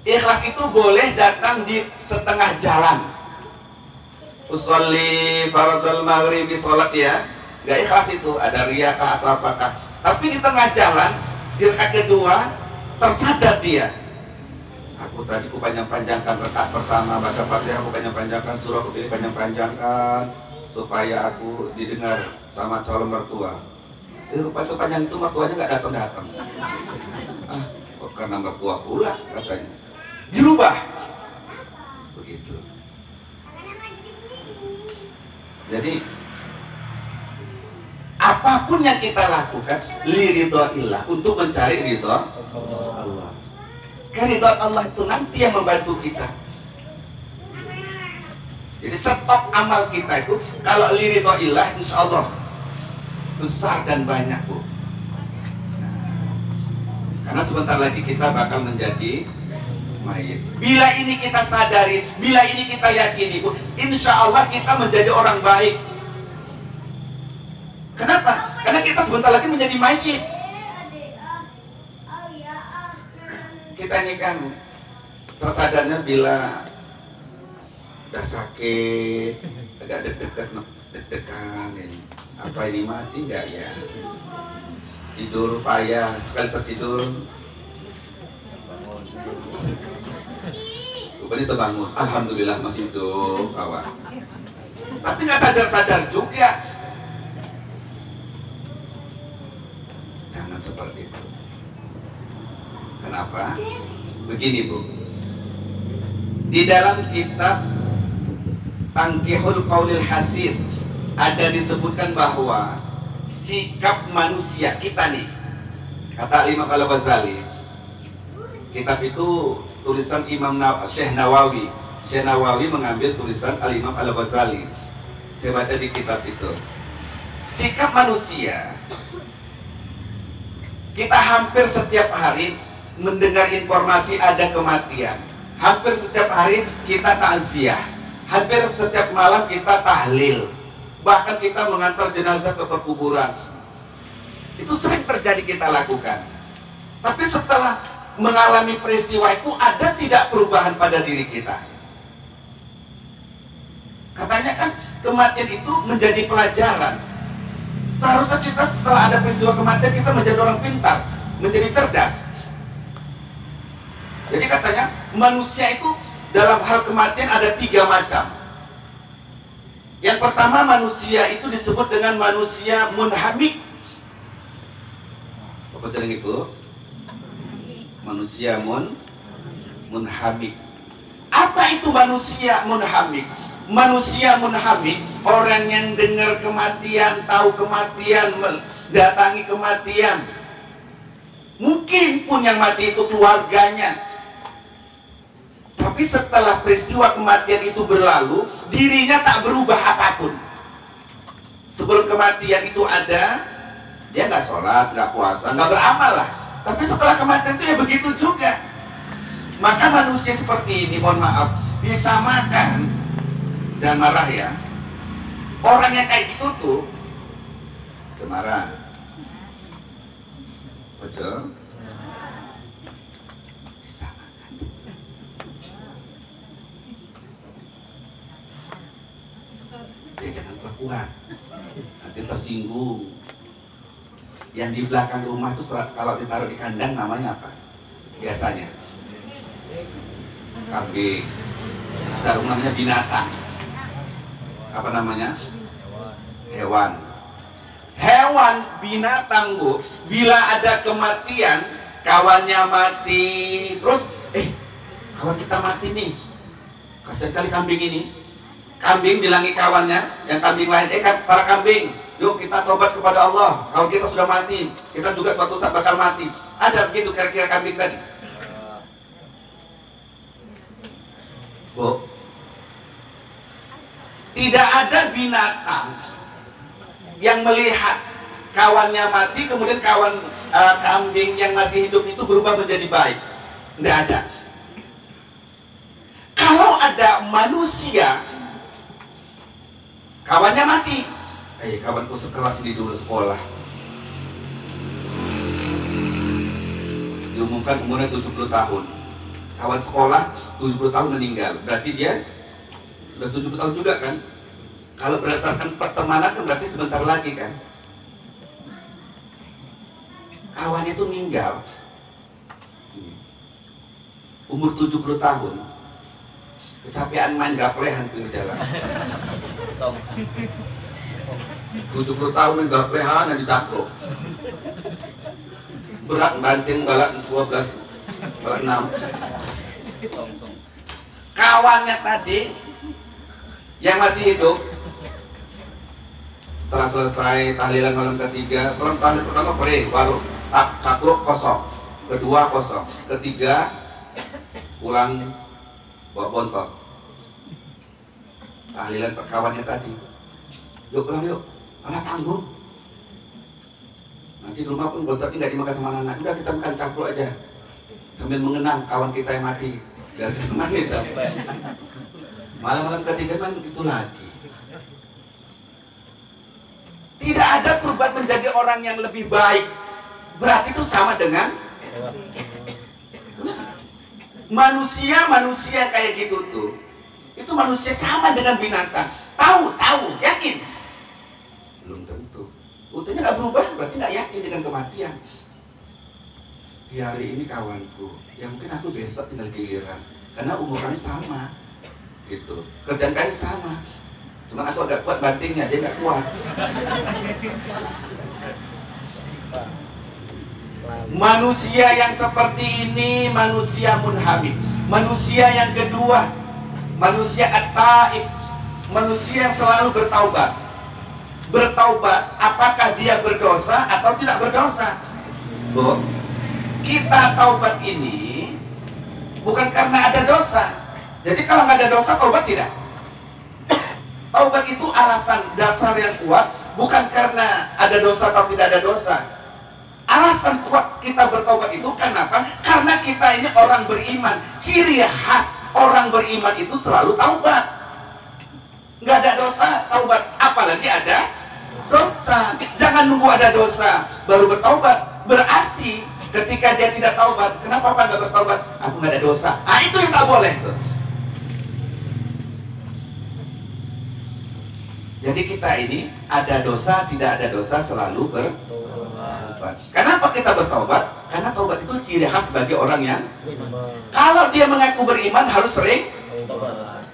ikhlas itu boleh datang di setengah jalan. Usolli faradul maghribi, sholat ya, nggak ikhlas itu, ada riyakah atau apakah. Tapi di tengah jalan, di rakaat kedua, tersadar dia, aku tadi ku panjang-panjangkan rakaat pertama, baca Fatihah aku panjang-panjangkan, surah aku pilih panjang-panjangkan supaya aku didengar sama calon mertua. Rupanya sepanjang itu mertuanya nggak datang-datang. Kok karena mertua pula katanya. Dirubah. Begitu. Jadi apapun yang kita lakukan liridhoillah, untuk mencari ridho Allah. Keridhaan Allah itu nanti yang membantu kita. Jadi stok amal kita itu kalau liridhoillah, insya Allah besar dan banyak, Bu. Nah, karena sebentar lagi kita bakal menjadi mayit. Bila ini kita sadari, bila ini kita yakini, Bu, insya Allah kita menjadi orang baik. Kenapa? Karena kita sebentar lagi menjadi mayit. Kita ini kan tersadarnya bila udah sakit, agak deg-degan ini. Apa ini mati nggak ya? Tidur payah, sekali tertidur rupanya terbangun, alhamdulillah masih hidup kawan. Tapi nggak sadar-sadar juga. Jangan seperti itu. Kenapa? Begini, Bu. Di dalam kitab Tangkihul Qaulil Hasis ada disebutkan bahwa sikap manusia kita nih, kata Imam Al-Ghazali, kitab itu tulisan Syekh Nawawi. Syekh Nawawi mengambil tulisan Al-Imam Al-Ghazali. Saya baca di kitab itu. Sikap manusia, kita hampir setiap hari mendengar informasi ada kematian. Hampir setiap hari kita takziah. Hampir setiap malam kita tahlil. Bahkan kita mengantar jenazah ke perkuburan. Itu sering terjadi kita lakukan. Tapi setelah mengalami peristiwa itu, ada tidak perubahan pada diri kita? Katanya kan kematian itu menjadi pelajaran. Seharusnya kita setelah ada peristiwa kematian, kita menjadi orang pintar, menjadi cerdas. Jadi katanya manusia itu dalam hal kematian ada 3 macam. Yang pertama, manusia itu disebut dengan manusia munhamik. Apa jadi itu? Manusia munhamik. Apa itu manusia munhamik? Manusia munhamik, orang yang dengar kematian, tahu kematian, mendatangi kematian. Mungkin pun yang mati itu keluarganya. Tapi setelah peristiwa kematian itu berlalu, dirinya tak berubah apapun. Sebelum kematian itu ada, dia nggak sholat, nggak puasa, nggak beramal lah. Tapi setelah kematian itu ya begitu juga. Maka manusia seperti ini, mohon maaf, disamakan, dan marah ya. Orang yang kayak gitu tuh, itu marah. Betul? Dia jangan kuat, nanti tersinggung. Yang di belakang rumah itu kalau ditaruh di kandang namanya apa? Biasanya kambing. Sekarang namanya binatang. Apa namanya? Hewan. Hewan, binatang, Bu. Bila ada kematian, kawannya mati, terus kawan kita mati nih. Kasian kali kambing ini. Kambing bilangi kawannya, yang kambing lain, para kambing, yuk kita tobat kepada Allah. Kalau kita sudah mati, kita juga suatu saat bakal mati. Ada begitu kira-kira kambing tadi? Bu, tidak ada binatang yang melihat kawannya mati, kemudian kambing yang masih hidup itu berubah menjadi baik. Tidak ada. manusia, kawannya mati. Kawanku sekelas ini dulu sekolah, diumumkan umurnya 70 tahun. Kawan sekolah 70 tahun meninggal, berarti dia sudah 70 tahun juga kan? Kalau berdasarkan pertemanan kan berarti sebentar lagi kan? Kawannya itu meninggal umur 70 tahun, kecapean main gaplehan pinggir jalan. 70 tahun main gaplehan yang ditakruk, berat banting balak 12 balak 6. Kawannya tadi yang masih hidup, setelah selesai tahlilan malam ketiga, malam tahlil pertama baru takruk kosong, kedua kosong, ketiga pulang bawa bontot. Tahlilan kawannya tadi, yuk pulang yuk, anak tanggung. Nanti di rumah pun bontotnya nggak dimakan sama anak, udah kita makan takruk aja sambil mengenang kawan kita yang mati. Dari mana itu? Malam-malam ketiga kan itu lagi. Tidak ada berubah menjadi orang yang lebih baik, berarti itu sama dengan manusia kayak gitu tuh. Itu manusia sama dengan binatang. Tahu, yakin? Belum tentu. Utuhnya nggak berubah, berarti nggak yakin dengan kematian. Di hari ini kawanku, ya mungkin aku besok tinggal giliran, karena umur kami sama, gitu. Kerjaan kami sama. Cuma aku agak kuat bantingnya, dia nggak kuat. Manusia yang seperti ini manusia munhamid. Manusia yang kedua, manusia at-taib, manusia yang selalu bertaubat. Bertaubat, apakah dia berdosa atau tidak berdosa? Bu, kita taubat ini bukan karena ada dosa. Jadi kalau nggak ada dosa, taubat tidak. Taubat itu alasan dasar yang kuat, bukan karena ada dosa atau tidak ada dosa. Alasan kuat kita bertaubat itu kenapa? Karena kita ini orang beriman. Ciri khas orang beriman itu selalu taubat. Nggak ada dosa, taubat. Apalagi ada dosa. Jangan nunggu ada dosa baru bertaubat. Berarti ketika dia tidak taubat, kenapa Pak nggak bertaubat? Aku nggak ada dosa. Itu yang tak boleh tuh. Jadi kita ini ada dosa, tidak ada dosa selalu bertaubat. Kenapa kita bertaubat? Karena taubat itu ciri khas bagi orang yang kalau dia mengaku beriman harus sering.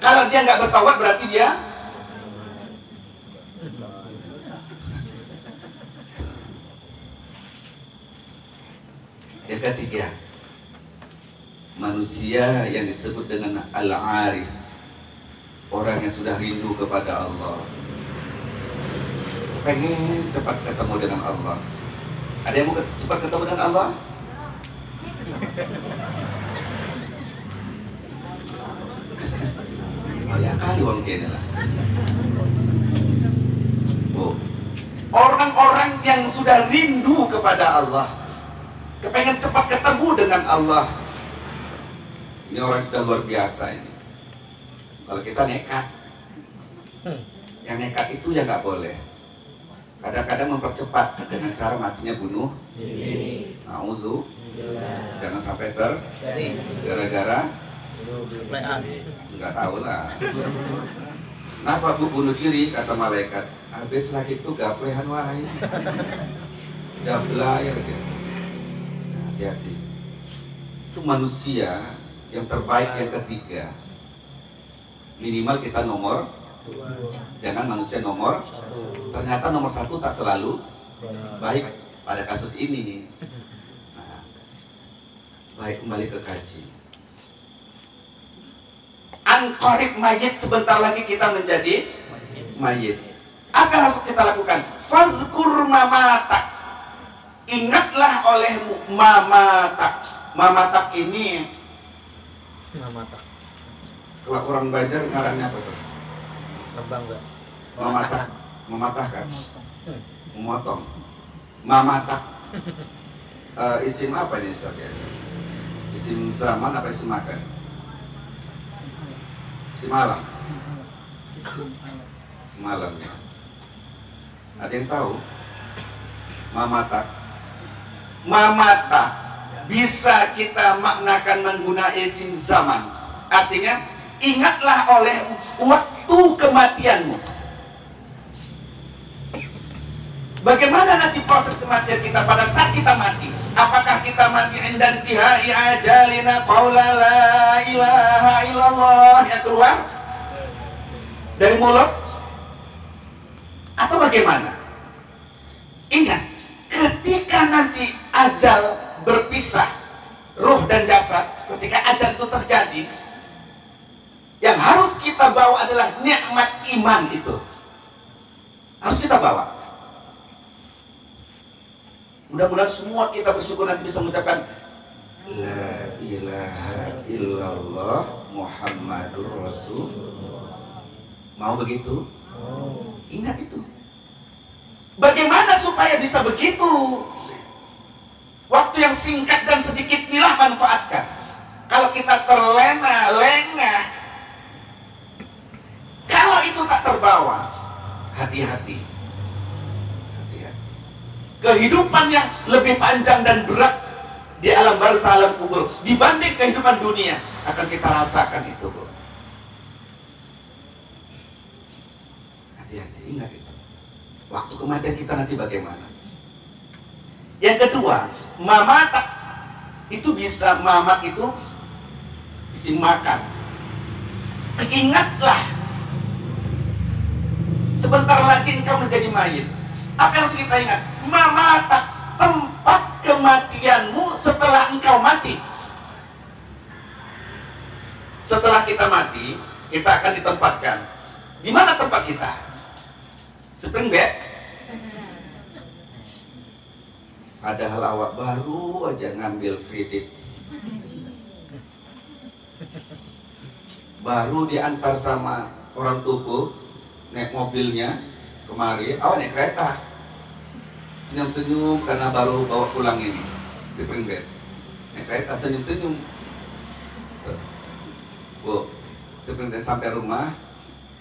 Kalau dia nggak bertaubat berarti dia yang ketiga, manusia yang disebut dengan al-arif, orang yang sudah rindu kepada Allah, pengen cepat ketemu dengan Allah. Ada yang mau cepat ketemu dengan Allah? Ya kali wong kene lah. Orang-orang yang sudah rindu kepada Allah, kepengen cepat ketemu dengan Allah, ini orang sudah luar biasa ini. Kalau kita nekat, yang nekat itu ya nggak boleh. Kadang-kadang mempercepat dengan cara matinya bunuh diri. Nauzu, jangan sampai gara-gara nggak tahu lah. Kenapa Bu bunuh diri? Kata malaikat, habis lagi itu gaplehan wae. Gablay gitu. Hati-hati. Itu manusia yang terbaik yang ketiga. Minimal kita nomor, jangan manusia nomor. Ternyata nomor satu tak selalu baik pada kasus ini. Nah, baik, kembali ke kaji. An-qarib mayit, sebentar lagi kita menjadi mayit. Apa yang harus kita lakukan? Fazkur mamatak, ingatlah olehmu mamatak. Mamatak ini Mamatak. kalau orang Banjar ngarannya apa tuh? Terbang enggak? Mamatak, mematahkan, memotong. Mamatak. Isim apa ini Ustaz ya? Isim zaman apa isim makan? Semalam. Semalam ya. Ada yang tahu? Mamata. Mamata bisa kita maknakan menggunakan isim zaman. Artinya ingatlah oleh waktu kematianmu. Bagaimana nanti proses kematian kita pada saat kita mati? Apakah kita mati indan tihai ajalina qaula la ilaha illallah yang keluar dari mulut? Atau bagaimana? Ingat, ketika nanti ajal berpisah, ruh dan jasad, ketika ajal itu terjadi, yang harus kita bawa adalah nikmat iman itu. Harus kita bawa. Mudah-mudahan semua kita bersyukur nanti bisa mengucapkan La ilaha illallah Muhammadur Rasulullah. Mau begitu? Ingat itu. Bagaimana supaya bisa begitu? Waktu yang singkat dan sedikit inilah manfaatkan. Kalau kita terlena-lengah, kalau itu tak terbawa, hati-hati. Kehidupan yang lebih panjang dan berat di alam barzah, alam kubur dibanding kehidupan dunia akan kita rasakan itu, Bu. Hati-hati, ingat itu. Waktu kematian kita nanti bagaimana? Yang kedua, mamata itu bisa, mamak itu isi makan. Ingatlah, sebentar lagi engkau menjadi mayit. Apa yang harus kita ingat? Mamata, tempat kematianmu setelah engkau mati. Setelah kita mati, kita akan ditempatkan. Di mana tempat kita? Spring bed? Padahal awak baru aja ngambil kredit, baru diantar sama orang tuku, naik mobilnya kemari, awak naik kereta. Senyum-senyum karena baru bawa pulang ini spring bed. Naik kereta senyum-senyum. Bu, spring bed sampai rumah,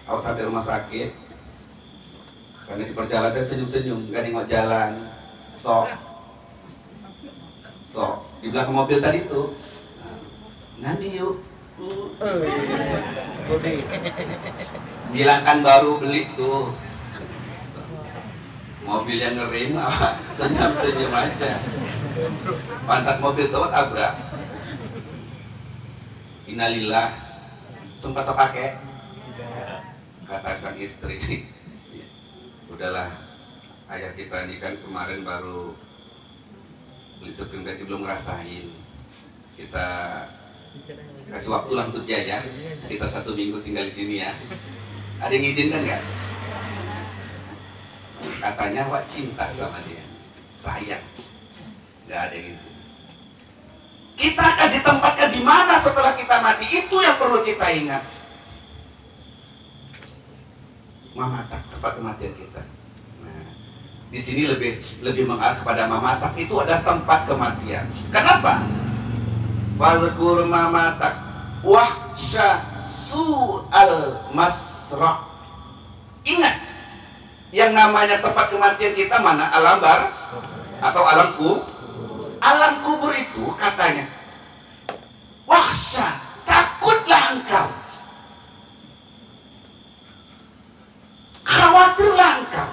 awak sampai rumah sakit. Karena di perjalanan senyum-senyum, gak nengok jalan. Sok di belakang mobil tadi tuh. Nanti yuk. Bilangkan baru beli tuh. Mobil yang ngerem, senyum-senyum aja. Pantat mobil tuh tabrak. Innalillah. Sempat terpakai. Kata sang istri. Udahlah, ayah kita ini kan kemarin baru beli spring bed, belum ngerasain. Kita kasih waktu lah untuk dia ya. Sekitar 1 minggu tinggal di sini ya. Ada yang izinkan nggak? Katanya awak cinta sama dia, sayang. Nggak ada yang izin. Kita akan ditempatkan di mana setelah kita mati? Itu yang perlu kita ingat. Mamatak, tempat kematian kita. Nah, di sini lebih mengarah kepada mamatak, itu ada tempat kematian. Kenapa? Fazkur mamatak wahsya su'al masra'. Ingat, yang namanya tempat kematian kita mana? Alam bar atau alam kubur? Alam kubur itu katanya, wahsya, takutlah engkau, khawatirlah engkau.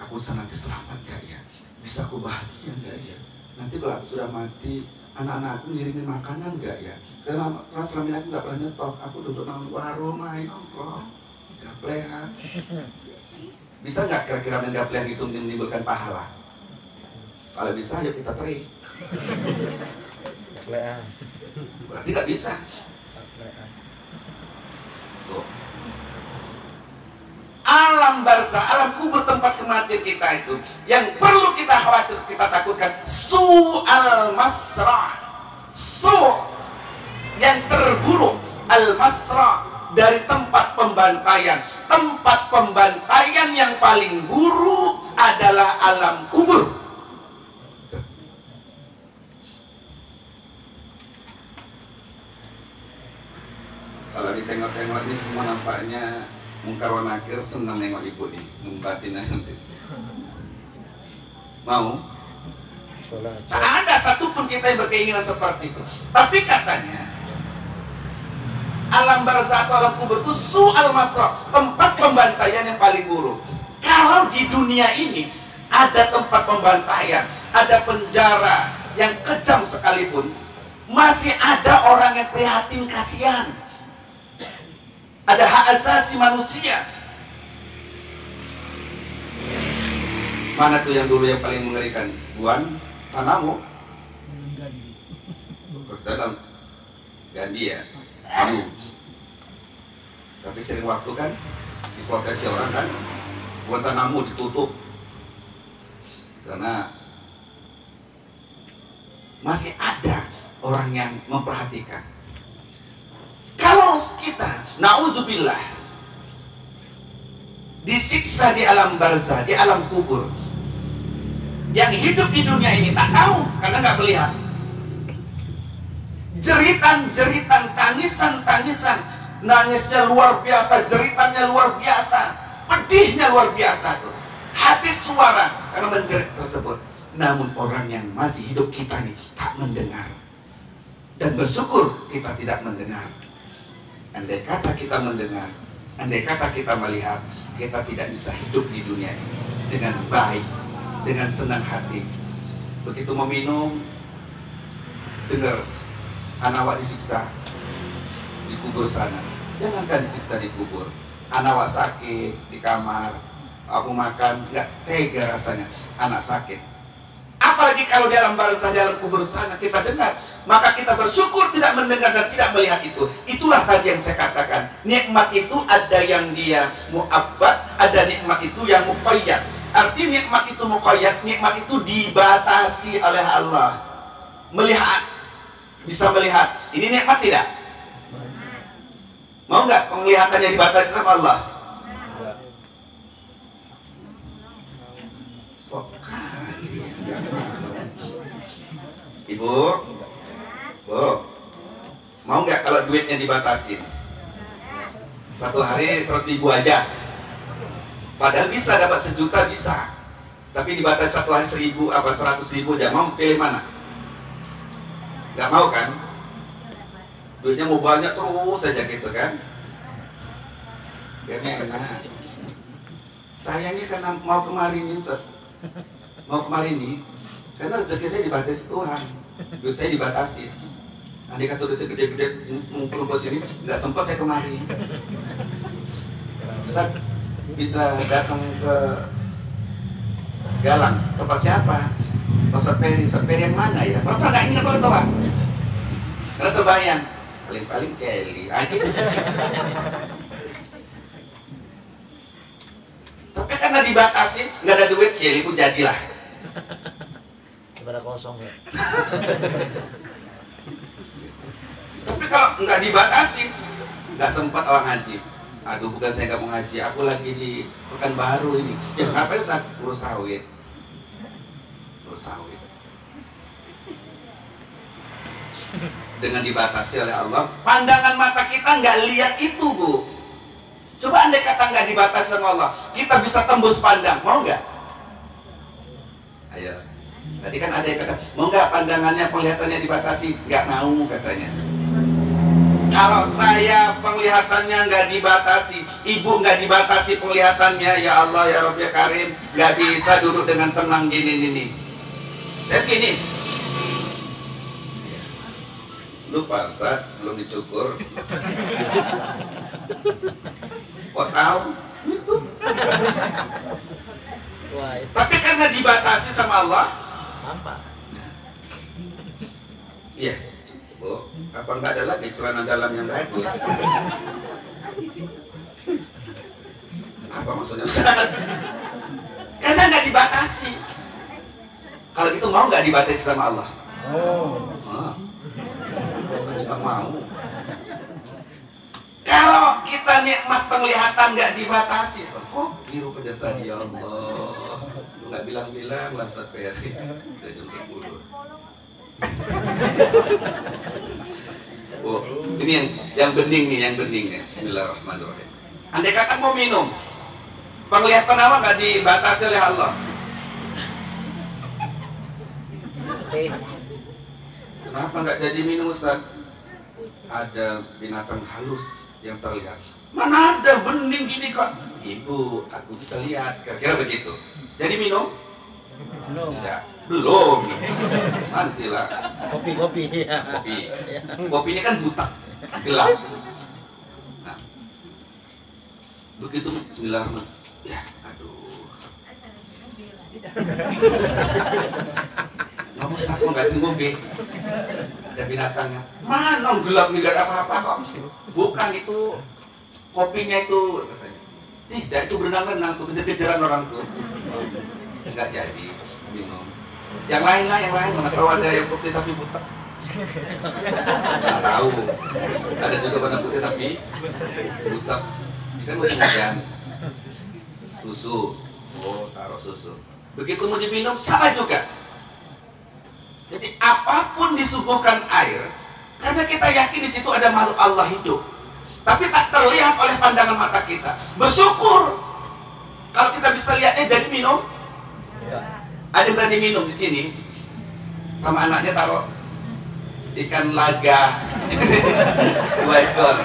Aku nanti selamat gak ya? Bisa aku bahagia gak ya? Nanti kalau aku sudah mati, anak-anakku ngirimin makanan gak ya? Karena selama ini aku gak pernah nyetok. Aku duduk nang warung main nongkrong, gaplehan. Bisa nggak kira-kira main gaplehan itu menimbulkan pahala? Kalau bisa, ayo kita teri. Berarti nggak bisa. Tuh. Alam barzah, alam kubur, tempat kematian kita itu yang perlu kita khawatir, kita takutkan. Su'al masra', yang terburuk, al masra', dari tempat pembantaian. Tempat pembantaian yang paling buruk adalah alam kubur. Kalau ditengok-tengok ini semua nampaknya mungkar wa nakir, senang nengok ibu nih, membatin nanti. Mau? Tak ada satupun kita yang berkeinginan seperti itu. Tapi katanya alam barzakh atau alam kubur itu su'al masrah, tempat pembantaian yang paling buruk. Kalau di dunia ini ada tempat pembantaian, ada penjara yang kejam sekalipun, masih ada orang yang prihatin, kasihan. Ada hak asasi manusia. Mana tuh yang dulu yang paling mengerikan? Guantanamo. Dalam Gandhi ya. Tapi sering waktu kan diprotesi orang kan, Guantanamo ditutup karena masih ada orang yang memperhatikan. Kalau kita, na'udzubillah, disiksa di alam barzah, di alam kubur, yang hidup di dunia ini tak tahu karena nggak melihat. Jeritan-jeritan, tangisan-tangisan, nangisnya luar biasa, jeritannya luar biasa, pedihnya luar biasa tuh. Habis suara karena menjerit tersebut. Namun orang yang masih hidup kita nih tak mendengar. Dan bersyukur kita tidak mendengar. Andai kata kita mendengar, andai kata kita melihat, kita tidak bisa hidup di dunia ini dengan baik, dengan senang hati. Begitu mau minum, dengar anawak disiksa di kubur sana. Jangankan disiksa di kubur, anawak sakit di kamar, aku makan nggak tega rasanya, anak sakit. Apalagi kalau di alam barzah, di alam kubur sana kita dengar, maka kita bersyukur tidak mendengar dan tidak melihat itu. Itulah tadi yang saya katakan, nikmat itu ada yang dia mu'abbad, ada nikmat itu yang muqayyad. Arti nikmat itu muqayyad, nikmat itu dibatasi oleh Allah. Melihat, bisa melihat, ini nikmat tidak? Mau nggak penglihatannya dibatasi sama Allah? Sok kali. Ibu, Bu, mau nggak kalau duitnya dibatasin? Satu hari 100.000 aja. Padahal bisa dapat 1 juta bisa. Tapi dibatasi satu hari 1.000 apa 100.000 aja. Mau pilih mana? Nggak mau kan? Duitnya mau banyak terus saja gitu kan? Karena enak. Saya ini karena mau kemarin nih, mau kemarin nih, karena rezeki saya dibatasi Tuhan, duit saya dibatasi. Andai kata udah segede-gede ngumpul bos ini, nggak sempat saya kemarin. Bisa datang ke Galang, tempat siapa? Pasar Peri yang mana ya? Bapak nggak ingat banget Pak? Karena terbayang, paling celi. Tapi karena dibatasi, nggak ada duit, celi pun jadilah. Daripada kosong ya. Tapi kalau nggak dibatasi, nggak sempat orang ngaji. Aduh, bukan saya nggak mau ngaji, aku lagi di Pekanbaru ini. Ya ngapain Ustaz? Urus sawit. Dengan dibatasi oleh Allah, pandangan mata kita nggak lihat itu, Bu. Coba andai kata nggak dibatasi sama Allah, kita bisa tembus pandang, mau nggak? Ayo, tadi kan ada yang kata, mau nggak pandangannya, penglihatannya dibatasi? Nggak mau katanya. Kalau saya penglihatannya nggak dibatasi, ibu nggak dibatasi penglihatannya, ya Allah ya Rabbi ya Karim, nggak bisa duduk dengan tenang gini. Saya gini, lupa Ustaz, belum dicukur. Kok tahu? Itu. Tapi karena dibatasi sama Allah, Apa? iya, Bu, apa nggak ada lagi celana dalam yang bagus? Apa maksudnya Ustaz? Karena nggak dibatasi. Kalau gitu mau nggak dibatasi sama Allah? Nggak mau. Kalau kita nikmat penglihatan nggak dibatasi, oh biru pedas tadi ya Allah, lu nggak bilang-bilang lah Ustaz Peri, udah jam 10. Oh, ini yang bening nih, yang bening nih. Bismillahirrahmanirrahim. Andai kata mau minum, penglihatan apa nggak dibatasi oleh Allah? Kenapa nggak jadi minum, Ustaz? Ada binatang halus yang terlihat. Mana ada bening gini kok? Ibu, aku bisa lihat. Kira-kira begitu. Jadi minum? Belum. Tidak. Belum. Nantilah. Kopi. Kopi. Kopi ini kan buta, gelap. Nah, begitu Bismillahirrahmanirrahim. Ya, aduh. Kamu Ustaz mau ganti mobil? Ada binatangnya. Mana gelap nih, gak ada apa-apa kok. Bukan itu kopinya itu. Tidak, itu berenang-renang tuh, kejar-kejaran orang tuh. Enggak jadi minum. Yang lain lah, yang lain mana tahu ada yang putih tapi buta. Nggak tahu. Ada juga warna putih tapi buta. Ini kan musim hujan. Susu. Oh, taruh susu. Begitu mau diminum sama juga. Jadi apapun disuguhkan air, karena kita yakin di situ ada makhluk Allah hidup, tapi tak terlihat oleh pandangan mata kita. Bersyukur kalau kita bisa lihatnya jadi minum. Ada yang berani minum di sini, sama anaknya taruh ikan laga 2 ekor.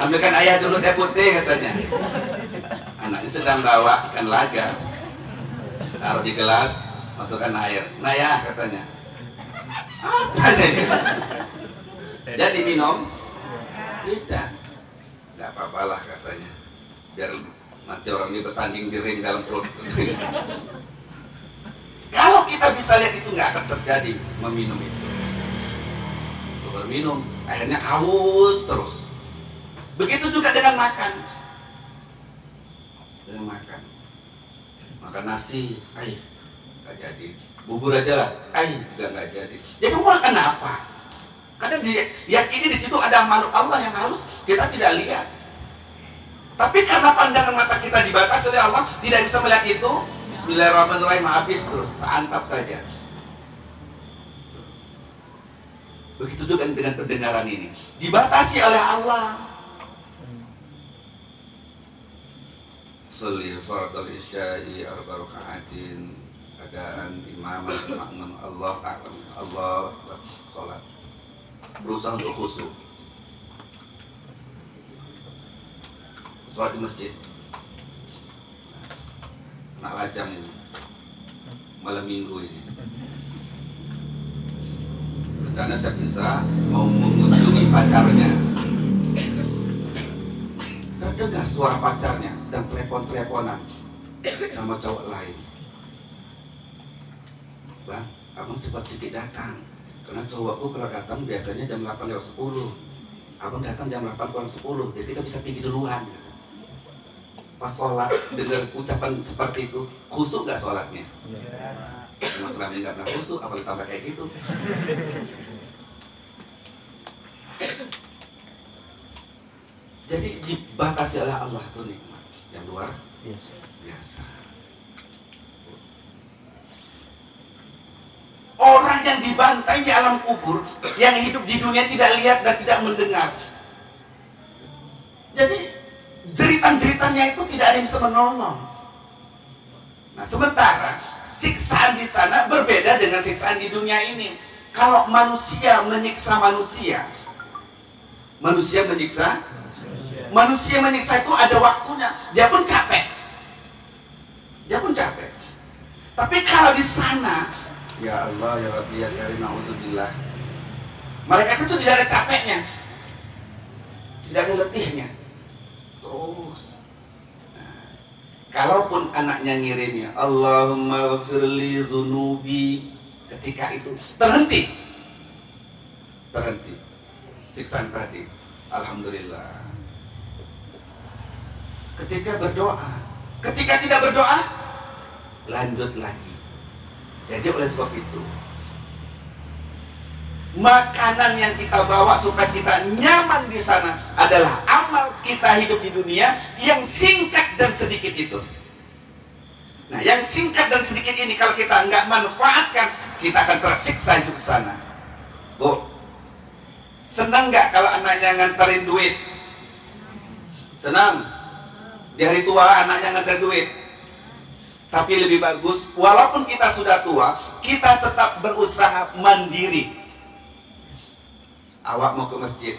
Ambilkan ayah dulu teh putih katanya. Anaknya sedang bawa ikan laga, taruh di gelas, masukkan air. Nah ya katanya. Apa jadi? Jadi minum? Tidak. Gak apa-apalah katanya. Biar nanti orang ini bertanding di ring dalam perut. Kalau kita bisa lihat itu nggak akan terjadi meminum itu. Berminum, akhirnya haus terus. Begitu juga dengan makan. Dengan makan. Makan nasi, nggak jadi. Bubur aja lah, juga nggak jadi. Jadi mau makan apa? Karena diyakini di situ ada makhluk Allah yang halus, kita tidak lihat. Tapi karena pandangan mata kita dibatasi oleh Allah, tidak bisa melihat itu. Bismillahirrahmanirrahim, habis terus, seantap saja. Begitu juga dengan pendengaran ini, dibatasi oleh Allah. Sholli fardal isya'i arba raka'atin, adaan imam makmum Allah ta'ala, Allah sholat. Berusaha untuk khusyuk. Sholat di masjid. Nak lajang ini malam minggu ini. Rencana saya bisa mau mengunjungi pacarnya. Terdengar suara pacarnya sedang telepon-teleponan sama cowok lain. Bang, abang cepat sedikit datang. Karena cowokku kalau datang biasanya jam 8:10. Abang datang jam 8:10, jadi kita bisa pergi duluan. Pas sholat dengar ucapan seperti itu, khusyuk nggak sholatnya? Cuma selama ini nggak pernah khusyuk, apalagi tambah kayak gitu. Jadi dibatasi oleh Allah tuh nikmat yang luar biasa. Orang yang dibantai di alam kubur, yang hidup di dunia tidak lihat dan tidak mendengar. Jadi jeritan-jeritannya itu tidak ada yang bisa menolong. Nah, sementara siksaan di sana berbeda dengan siksaan di dunia ini. Kalau manusia menyiksa manusia, manusia menyiksa itu ada waktunya. Dia pun capek. Tapi kalau di sana, ya Allah, ya Rabbi, ya Karim, na'udzubillah, mereka itu tidak ada capeknya, tidak ada letihnya. Terus kalaupun anaknya ngirimnya Allahumma ghafirli dhunubi, ketika itu terhenti siksaan tadi, alhamdulillah. Ketika berdoa, ketika tidak berdoa, lanjut lagi. Jadi oleh sebab itu, makanan yang kita bawa supaya kita nyaman di sana adalah amal kita hidup di dunia yang singkat dan sedikit itu. Nah, yang singkat dan sedikit ini kalau kita nggak manfaatkan, kita akan tersiksa hidup di sana. Bu, Senang nggak kalau anaknya nganterin duit? Senang. Di hari tua anaknya nganter duit. Tapi lebih bagus, walaupun kita sudah tua, kita tetap berusaha mandiri. Awak mau ke masjid,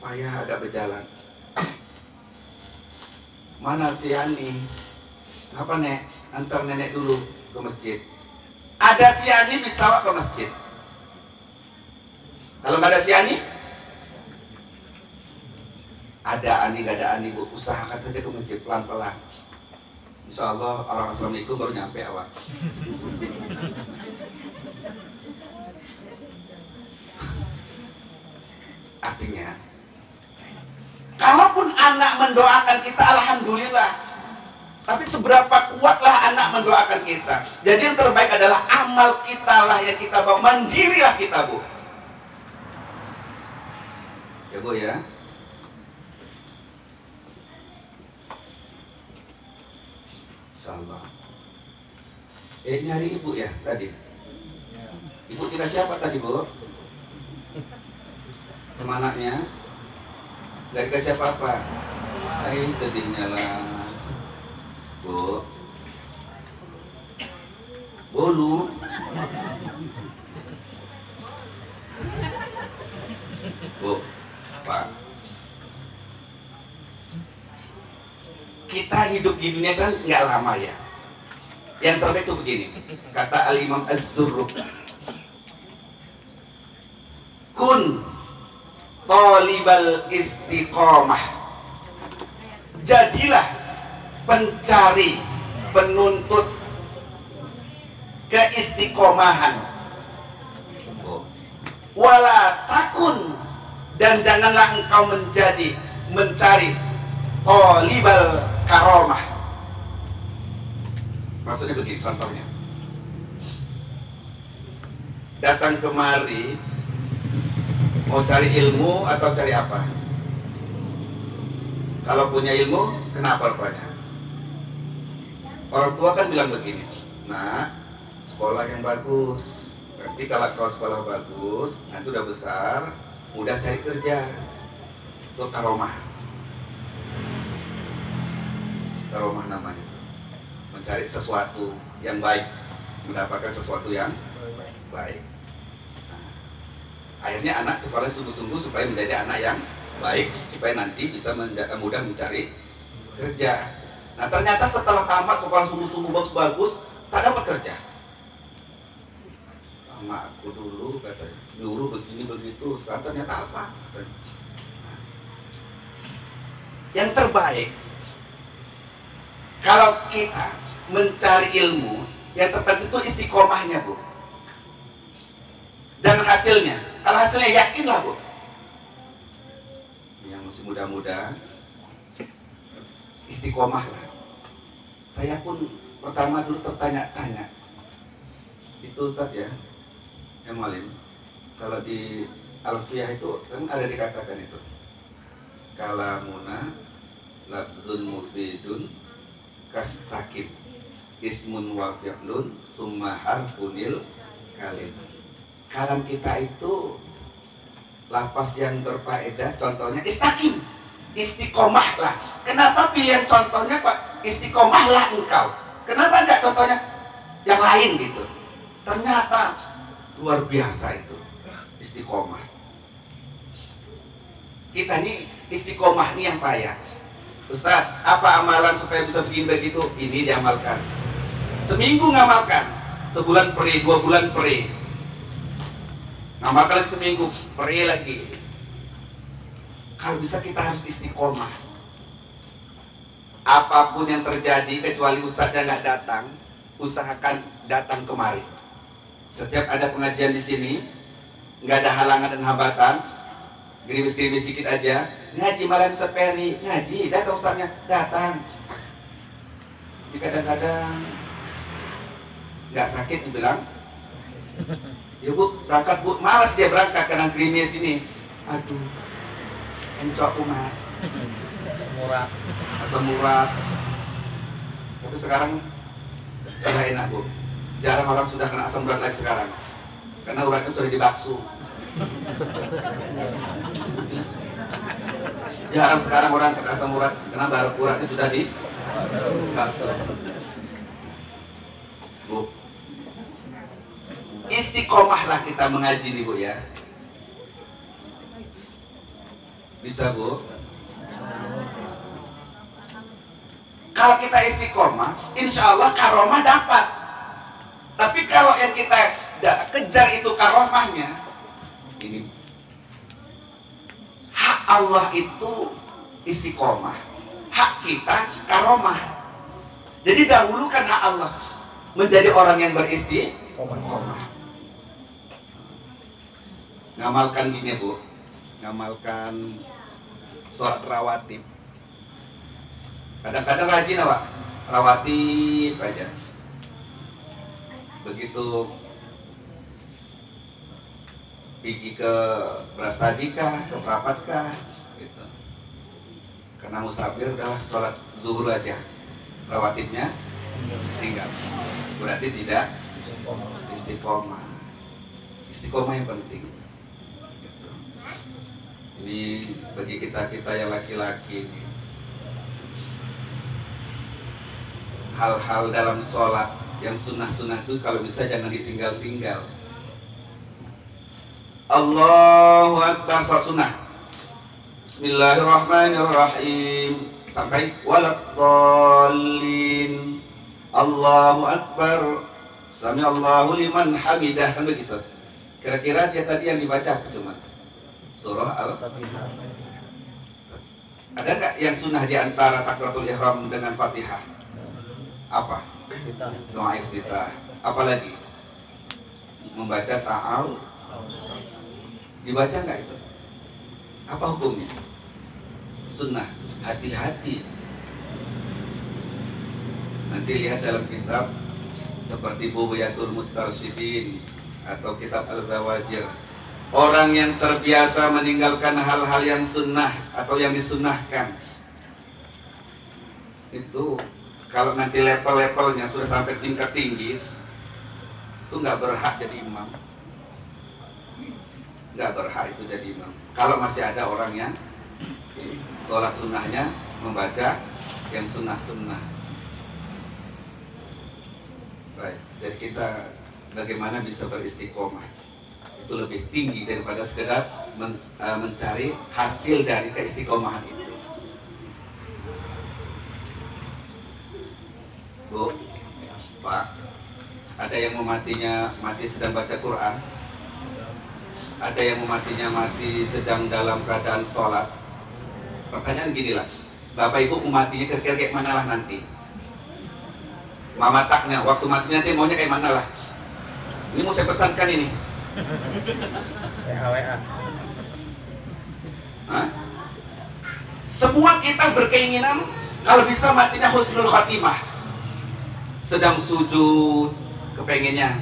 payah agak berjalan. Mana si Ani? Apa nek? Antar nenek dulu ke masjid. Ada si Ani bisa awak ke masjid. Kalau nggak ada si Ani, ada Ani nggak ada Ani, bu, usahakan saja ke masjid pelan-pelan. Insya Allah orang assalamualaikum baru nyampe awak. Artinya, kalaupun anak mendoakan kita, alhamdulillah. Tapi seberapa kuatlah anak mendoakan kita. Jadi yang terbaik adalah amal kita lah yang kita bawa. Mandirilah kita, bu. Ya bu ya. Insyaallah. Nyari ibu ya tadi. Ibu tidak siapa tadi, bu? Sama anaknya. Gak dikasih apa-apa. Sedihnya lah, bu. Bolu. Bu, Pak. Kita hidup di dunia kan nggak lama ya. Yang terbaik itu begini. Kata Al-Imam Az-Zurruq. Kun talibal istiqomah. Jadilah pencari, penuntut keistiqomahan. Wala takun, dan janganlah engkau mencari talibal karomah. Maksudnya begini contohnya. Datang kemari mau cari ilmu atau cari apa? Kalau punya ilmu, kenapa rupanya? Orang tua kan bilang begini, nah, sekolah yang bagus. Nanti kalau kau sekolah bagus, nanti udah besar, mudah cari kerja. Itu karomah. Karomah namanya itu. Mencari sesuatu yang baik, mendapatkan sesuatu yang baik. Akhirnya anak sekolah sungguh-sungguh supaya menjadi anak yang baik, supaya nanti bisa mudah mencari kerja. Nah ternyata setelah tamat sekolah sungguh-sungguh bagus-bagus, tak dapat kerja. Sama aku dulu katanya, nyuruh begini begitu, sekarang ternyata apa? Katanya. Yang terbaik, kalau kita mencari ilmu, yang terpenting itu istiqomahnya, bu. Dan hasilnya, kalau hasilnya yakinlah, bu. Yang masih muda-muda, istiqomah lah. Saya pun pertama dulu tertanya-tanya, itu Ustaz ya, yang malim, kalau di Alfiyah itu kan ada dikatakan itu, kalamuna labzun mufidun kastakib ismun wa fi'lun summa harfunil kalim. Kalam kita itu lapas yang berfaedah, contohnya istaqim, istiqomah lah. Kenapa pilihan contohnya kok istiqomah lah engkau? Kenapa enggak contohnya yang lain gitu? Ternyata luar biasa itu istiqomah. Kita ini istiqomah ini yang payah. Ustaz, apa amalan supaya bisa begini begitu? Ini diamalkan. Seminggu ngamalkan, sebulan peri, 2 bulan peri. Ngamalkan seminggu, peri lagi. Kalau bisa kita harus istiqomah. Apapun yang terjadi, kecuali Ustaznya nggak datang, usahakan datang kemari. Setiap ada pengajian di sini, nggak ada halangan dan hambatan, gerimis-gerimis sedikit aja, ngaji malam seperi, ngaji, datang Ustaznya, datang. Jadi kadang-kadang nggak sakit dibilang, ya bu, berangkat bu, malas dia berangkat karena gerimis ini. Aduh, encok umat. Murah. Asam urat. Tapi sekarang sudah enak bu. Jarang orang sudah kena asam urat lagi sekarang, karena uratnya sudah dibaksu. Jarang sekarang orang kena asam urat, karena baru uratnya sudah di bakso. Bu, istiqomahlah kita mengaji nih Bu ya. Bisa Bu? Kalau kita istiqomah, insya Allah karomah dapat. Tapi kalau yang kita kejar itu karomahnya, ini hak Allah itu istiqomah, hak kita karomah. Jadi dahulukan hak Allah, menjadi orang yang beristiqomah. Ngamalkan gini Bu, ngamalkan sholat rawatib. Kadang-kadang rajin Pak, rawatib aja. Begitu pergi ke Brastadika, ke Prapatkah gitu. Karena musafir udah sholat zuhur aja, rawatibnya tinggal. Berarti tidak istiqomah. Istiqomah yang penting gitu. Ini bagi kita-kita yang laki-laki, hal-hal dalam sholat yang sunnah-sunnah itu kalau bisa jangan ditinggal-tinggal. Allahu Akbar, sholat sunnah. Bismillahirrahmanirrahim sampai waladhdallin. Allahu Akbar, sami'allahu liman hamidah, kan begitu. Kira-kira dia tadi yang dibaca apa cuma? Surah Al-Fatihah. Ada nggak yang sunnah di antara takbiratul ihram dengan Fatihah? Apa? Doa iftitah. Apalagi? Membaca ta'awudz. Dibaca nggak itu? Apa hukumnya? Sunnah. Hati-hati. Nanti lihat dalam kitab seperti Bughyatul Mustarsyidin atau kitab Al-Zawajir. Orang yang terbiasa meninggalkan hal-hal yang sunnah atau yang disunnahkan, itu kalau nanti level-levelnya sudah sampai tingkat tinggi, itu nggak berhak jadi imam. Nggak berhak itu jadi imam. Kalau masih ada orang yang sholat sunnahnya membaca yang sunnah-sunnah. Baik, jadi kita bagaimana bisa beristiqomah, itu lebih tinggi daripada sekedar mencari hasil dari keistiqomahan itu. Bu, Pak, ada yang mematinya mati sedang baca Quran, ada yang mematinya mati sedang dalam keadaan sholat. Pertanyaan gini lah, Bapak Ibu mematinya kira-kira kayak mana lah nanti? Mama taknya, waktu matinya nanti maunya kayak mana lah? Ini mau saya pesankan ini. WA. Hah? Semua kita berkeinginan kalau bisa matinya husnul khatimah. Sedang sujud, kepengennya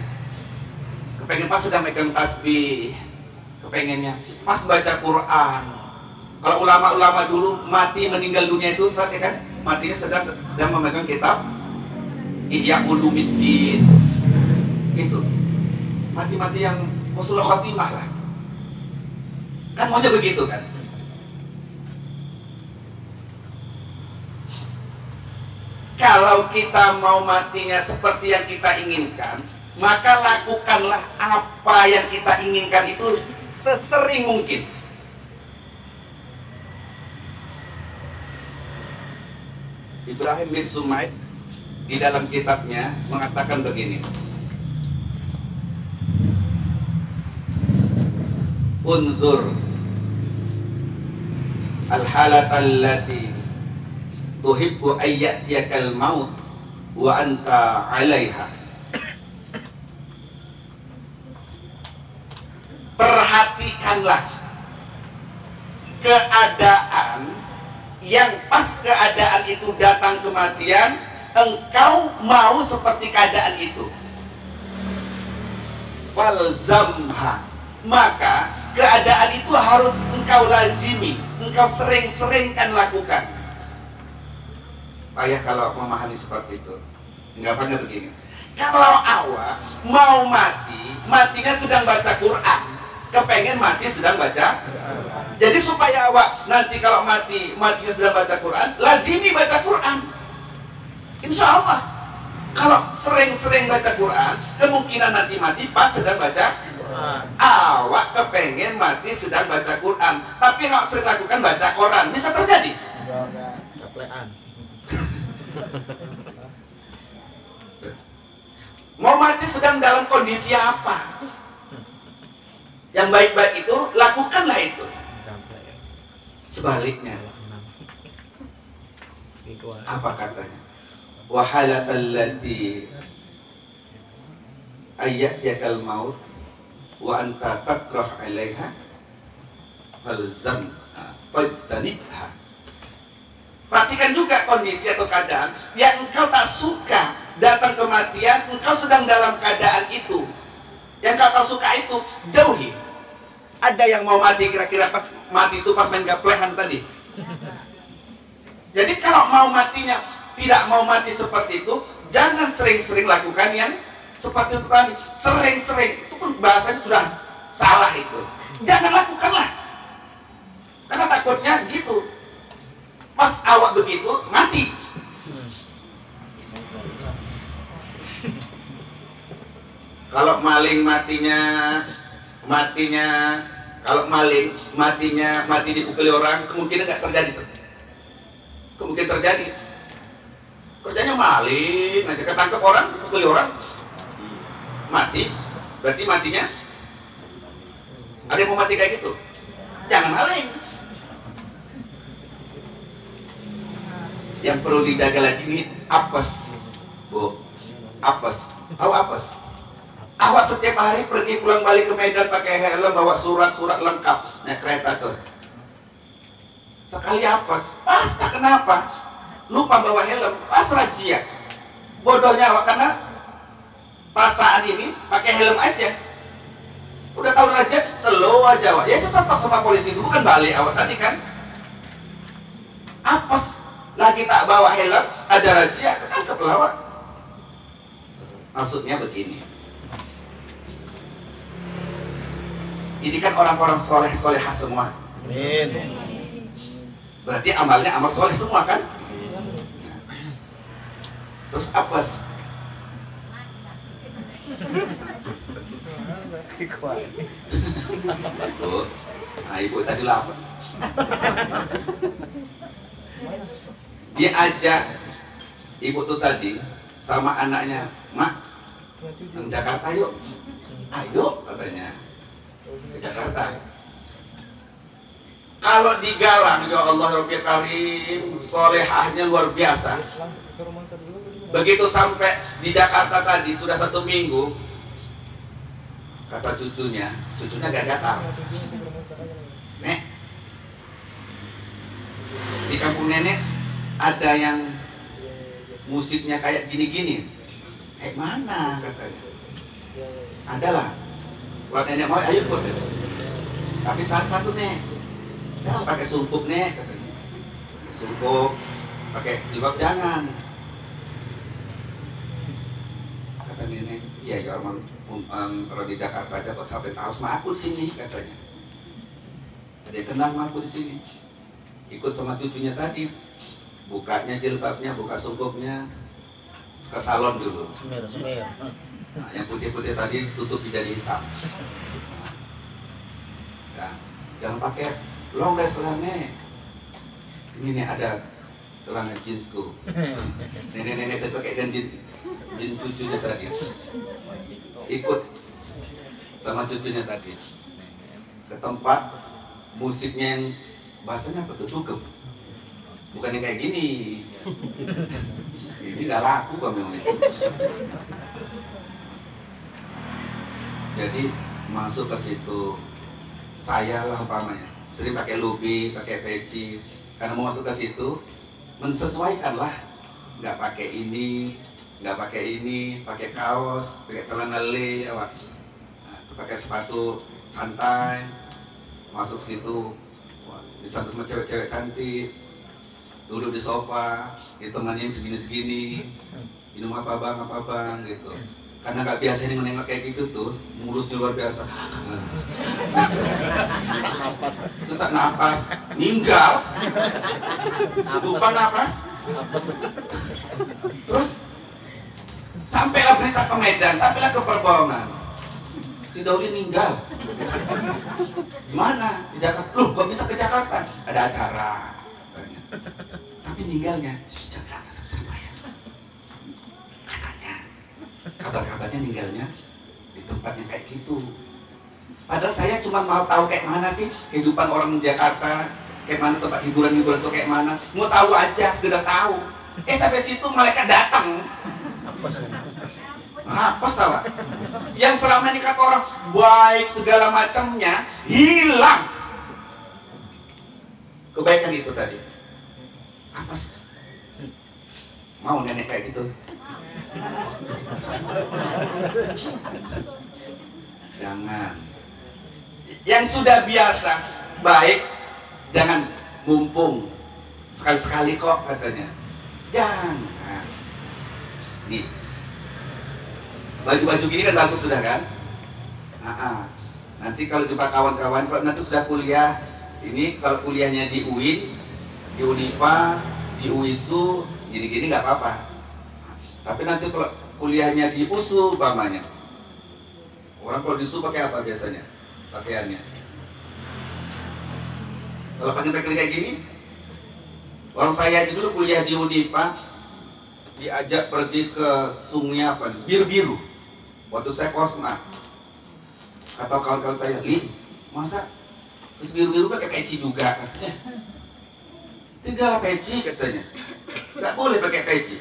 pas sedang megang tasbih, kepengennya pas baca Quran. Kalau ulama-ulama dulu mati meninggal dunia itu saat ya kan, matinya sedang memegang kitab Ihya Ulumuddin. Itu mati-mati yang husnul khatimah lah. Kan maunya begitu kan? Kalau kita mau matinya seperti yang kita inginkan, maka lakukanlah apa yang kita inginkan itu sesering mungkin. Ibrahim bin Sumaid di dalam kitabnya mengatakan begini: Unzur al-halata allati tuhibbu ayyatiyakal maut wa anta 'alaiha. Perhatikanlah keadaan yang pas keadaan itu datang kematian, engkau mau seperti keadaan itu. Falzamha, maka keadaan itu harus engkau lazimi, engkau sering-seringkan lakukan. Ayah kalau memahami seperti itu, gampangnya begini. Kalau awak mau mati, matinya sedang baca Quran, kepengen mati sedang baca. Jadi supaya awak nanti kalau matinya sedang baca Quran, lazimi baca Quran. Insya Allah. Kalau sering-sering baca Quran, kemungkinan nanti mati pas sedang baca. Awak kepengen mati sedang baca Quran, tapi nggak sering lakukan baca Quran, bisa terjadi. Mau mati sedang dalam kondisi apa? Yang baik-baik itu, lakukanlah itu. Sebaliknya, apa katanya? Wahalatallati ayyatyakal maut wa anta takrah alaiha falzam fajtanibha. Perhatikan juga kondisi atau keadaan yang engkau tak suka datang kematian, engkau sedang dalam keadaan itu. Yang kau tak suka itu, jauhi. Ada yang mau mati kira-kira pas mati itu pas main gaplehan tadi. Jadi kalau mau matinya tidak mau mati seperti itu, jangan sering-sering lakukan yang seperti itu tadi. Sering-sering itu pun bahasanya sudah salah itu. Jangan lakukanlah. Karena takutnya gitu. Pas awak begitu mati. Kalau maling kalau maling mati dipukuli orang, kemungkinan nggak terjadi tuh. Kemungkinan terjadi. Kerjanya maling aja, ketangkep orang, pukuli orang, mati. Berarti matinya ada yang mau mati kayak gitu. Jangan maling. Yang perlu dijaga lagi ini apes, Bu. Apes. Tahu apes? Awak setiap hari pergi pulang balik ke Medan pakai helm, bawa surat-surat lengkap, naik kereta tuh. Sekali apes, pas tak kenapa, lupa bawa helm, pas razia. Bodohnya awak karena perasaan ini pakai helm aja. Udah tahu razia, slow aja awak. Ya stop sama polisi itu, bukan balik awak tadi kan. Apes, lagi tak bawa helm, ada razia, ketangkep awak. Maksudnya begini. Ini kan orang-orang soleh-solehah semua. Amin. Berarti amalnya amal soleh semua kan? Terus apes. Ibu tadi lapes. Dia ajak ibu tuh tadi sama anaknya, Mak, ke Jakarta yuk. Ayo katanya. Ke Jakarta. Kalau digalang, ya Allah Rabbil Karim, solehahnya luar biasa. Begitu sampai di Jakarta tadi sudah 1 minggu, kata cucunya gak gatal. Nek, di kampung nenek ada yang musiknya kayak gini-gini. Mana katanya? Adalah. Kalau nenek mau, ayo ikut. Tapi satu nek, jangan pakai sungkup nek, katanya. Sungkup, pakai jilbab jangan. Kata nenek, iya ya orang kalau di Jakarta aja kok sampai tahu sama aku di sini katanya. Dia kenal sama aku di sini. Ikut sama cucunya tadi, bukanya jilbabnya, buka sungkupnya, ke salon dulu. Semir. Nah, yang putih-putih tadi tutup jadi hitam. Nah, jangan pakai long dress celana. Ini nih ada celana jeansku. Nenek-nenek tadi pakai jeans cucunya tadi. Ikut sama cucunya tadi ke tempat musiknya yang bahasanya apa tuh, dugem. Bukan yang kayak gini. Ini gak laku kok memang itu. Jadi masuk ke situ, saya lah umpamanya sering pakai lubi, pakai peci, karena mau masuk ke situ mensesuaikan lah, nggak pakai ini, pakai kaos, pakai celana le, nah, pakai sepatu santai, masuk situ, disambut sama cewek-cewek cantik, duduk di sofa, ditemanin segini-segini, minum apa bang gitu. Karena nggak biasa nih menengok kayak gitu tuh, mulusnya luar biasa. Sesak napas, meninggal. Lupa napas. Terus sampailah berita ke Medan, sampailah ke Perbaongan. Si Dauli meninggal. Gimana? Di Jakarta. Loh, kok bisa ke Jakarta? Ada acara. Katanya. Tapi meninggalnya, jangan sama ya. Katanya, kabar-kabarnya meninggalnya di tempat yang kayak gitu. Padahal saya cuma mau tahu kayak mana sih kehidupan orang di Jakarta, kayak mana tempat hiburan-hiburan itu kayak mana. Mau tahu aja, sekedar tahu. Sampai situ malaikat datang. Apa salah? Yang selama ini kata orang baik segala macamnya hilang. Kebaikan itu tadi. Apa sih? Mau nenek kayak gitu? Jangan. Yang sudah biasa baik, jangan mumpung sekali-sekali kok katanya. Jangan. Nih, baju-baju gini kan bagus sudah kan? Nanti kalau jumpa kawan-kawan, kalau nanti sudah kuliah, ini kalau kuliahnya di UIN, di Unifa, di UISU, gini-gini nggak apa-apa. Tapi nanti kalau kuliahnya di USU, umpamanya, orang kalau di USU pakai apa biasanya? Pakaiannya. Kalau pakai kayak gini, orang saya aja dulu kuliah di Unifa, diajak pergi ke sungai apa? Biru-biru. Waktu saya kosma, kata kawan-kawan saya, Li, masa terus biru-biru pakai peci juga? Tinggal peci katanya, nggak boleh pakai peci.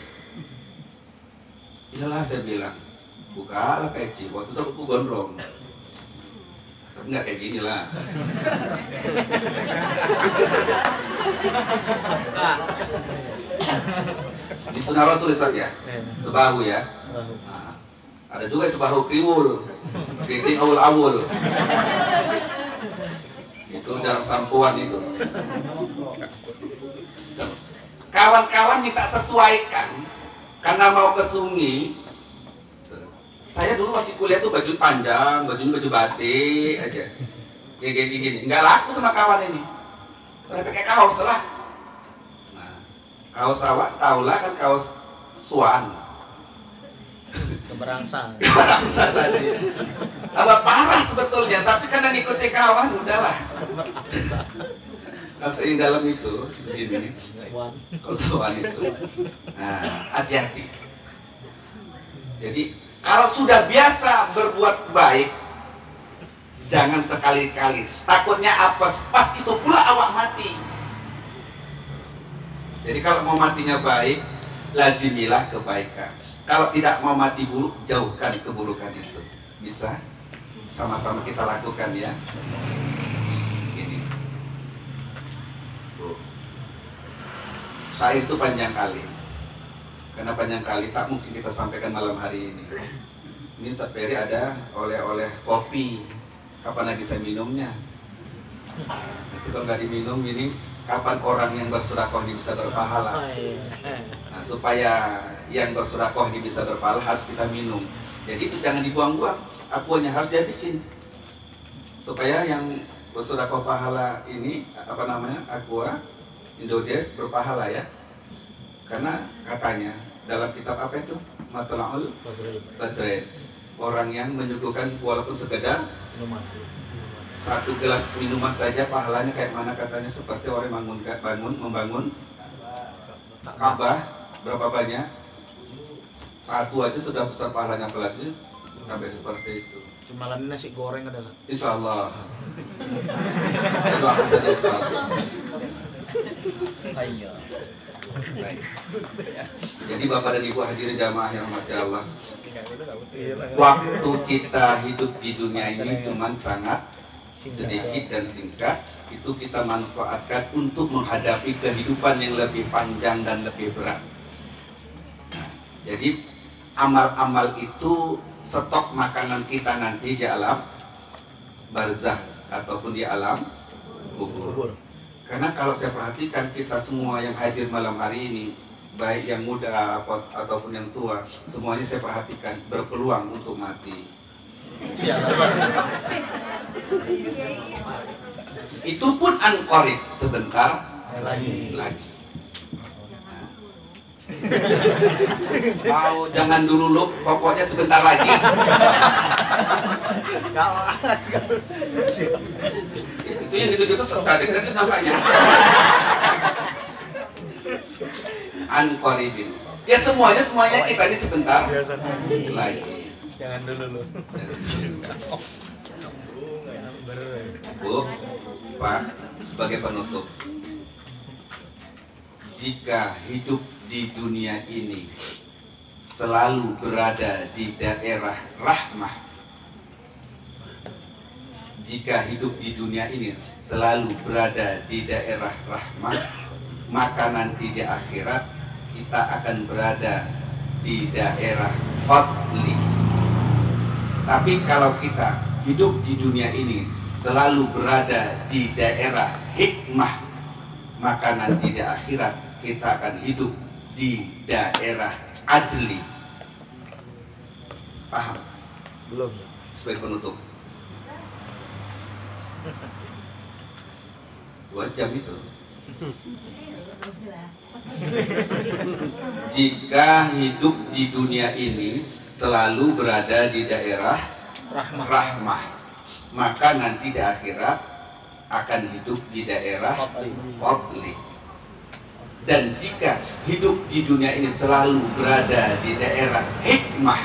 Iyalah saya bilang, bukalah peci. Waktu itu aku gondrong, tapi nggak kayak gini lah. Di Sunnah Rasul ya, sebahu ya. Nah, ada juga sebahu kriwul, kriting awul-awul. Itu dalam sampuan itu. Kawan-kawan minta sesuaikan karena mau ke sungai. Saya dulu masih kuliah tuh baju panjang, baju batik aja. Kayak gini, nggak laku sama kawan ini. Udah pakai kaos lah. Nah, kaos awak taulah kan kaos suan. Keberangsa Tadi. Tambah parah sebetulnya, tapi karena ngikuti kawan udahlah. Nggak usah dalam itu segini. Kalau suan itu. Nah, hati-hati. Jadi kalau sudah biasa berbuat baik, jangan sekali-kali. Takutnya apes, pas itu pula awak mati. Jadi kalau mau matinya baik, lazimilah kebaikan. Kalau tidak mau mati buruk, jauhkan keburukan itu. Bisa? Sama-sama kita lakukan ya. Ini. Syair itu panjang kali. Karena panjang kali tak mungkin kita sampaikan malam hari ini. Ini Ustaz Ferry ada oleh-oleh kopi. Kapan lagi saya minumnya? Nanti kalau nggak diminum ini, kapan orang yang bersedekah ini bisa berpahala? Nah, supaya yang bersedekah ini bisa berpahala harus kita minum. Jadi itu jangan dibuang-buang. Akuanya harus dihabisin. Supaya yang bersedekah pahala ini aqua Indodes berpahala ya. Karena katanya dalam kitab apa itu? Matla'ul Badrain. Orang yang menyuguhkan walaupun sekedar satu gelas minuman saja pahalanya kayak mana katanya, seperti orang membangun Ka'bah. Berapa banyak? Satu aja sudah besar pahalanya, apalagi sampai seperti itu. Cuma lagi nasi goreng adalah. Insya Allah. Saya doakan saja insya Allah. Ayo. Baik. Jadi Bapak dan Ibu hadirin jamaah yang rahmati Allah, waktu kita hidup di dunia ini cuma sangat sedikit dan singkat. Itu kita manfaatkan untuk menghadapi kehidupan yang lebih panjang dan lebih berat. Nah, jadi amal-amal itu stok makanan kita nanti di alam barzah ataupun di alam kubur. Karena kalau saya perhatikan kita semua yang hadir malam hari ini, baik yang muda ataupun yang tua, semuanya saya perhatikan berpeluang untuk mati. Itu pun anqarib, sebentar lagi. Mau jangan dulu lu, pokoknya sebentar lagi. Itu yang dituju itu serta dekat namanya. Anqaribin. Ya semuanya kita ini sebentar lagi. Jangan dulu lu. Bu, Pak, sebagai penutup, jika hidup di dunia ini selalu berada di daerah rahmah, jika hidup di dunia ini selalu berada di daerah rahmah, maka nanti di akhirat kita akan berada di daerah fadli. Tapi kalau kita hidup di dunia ini selalu berada di daerah hikmah, maka nanti di akhirat kita akan hidup di daerah adli. Paham? Belum. Sebagai penutup, 2 jam itu. Jika hidup di dunia ini selalu berada di daerah rahmah, maka nanti di akhirat akan hidup di daerah fadli. Dan jika hidup di dunia ini selalu berada di daerah hikmah,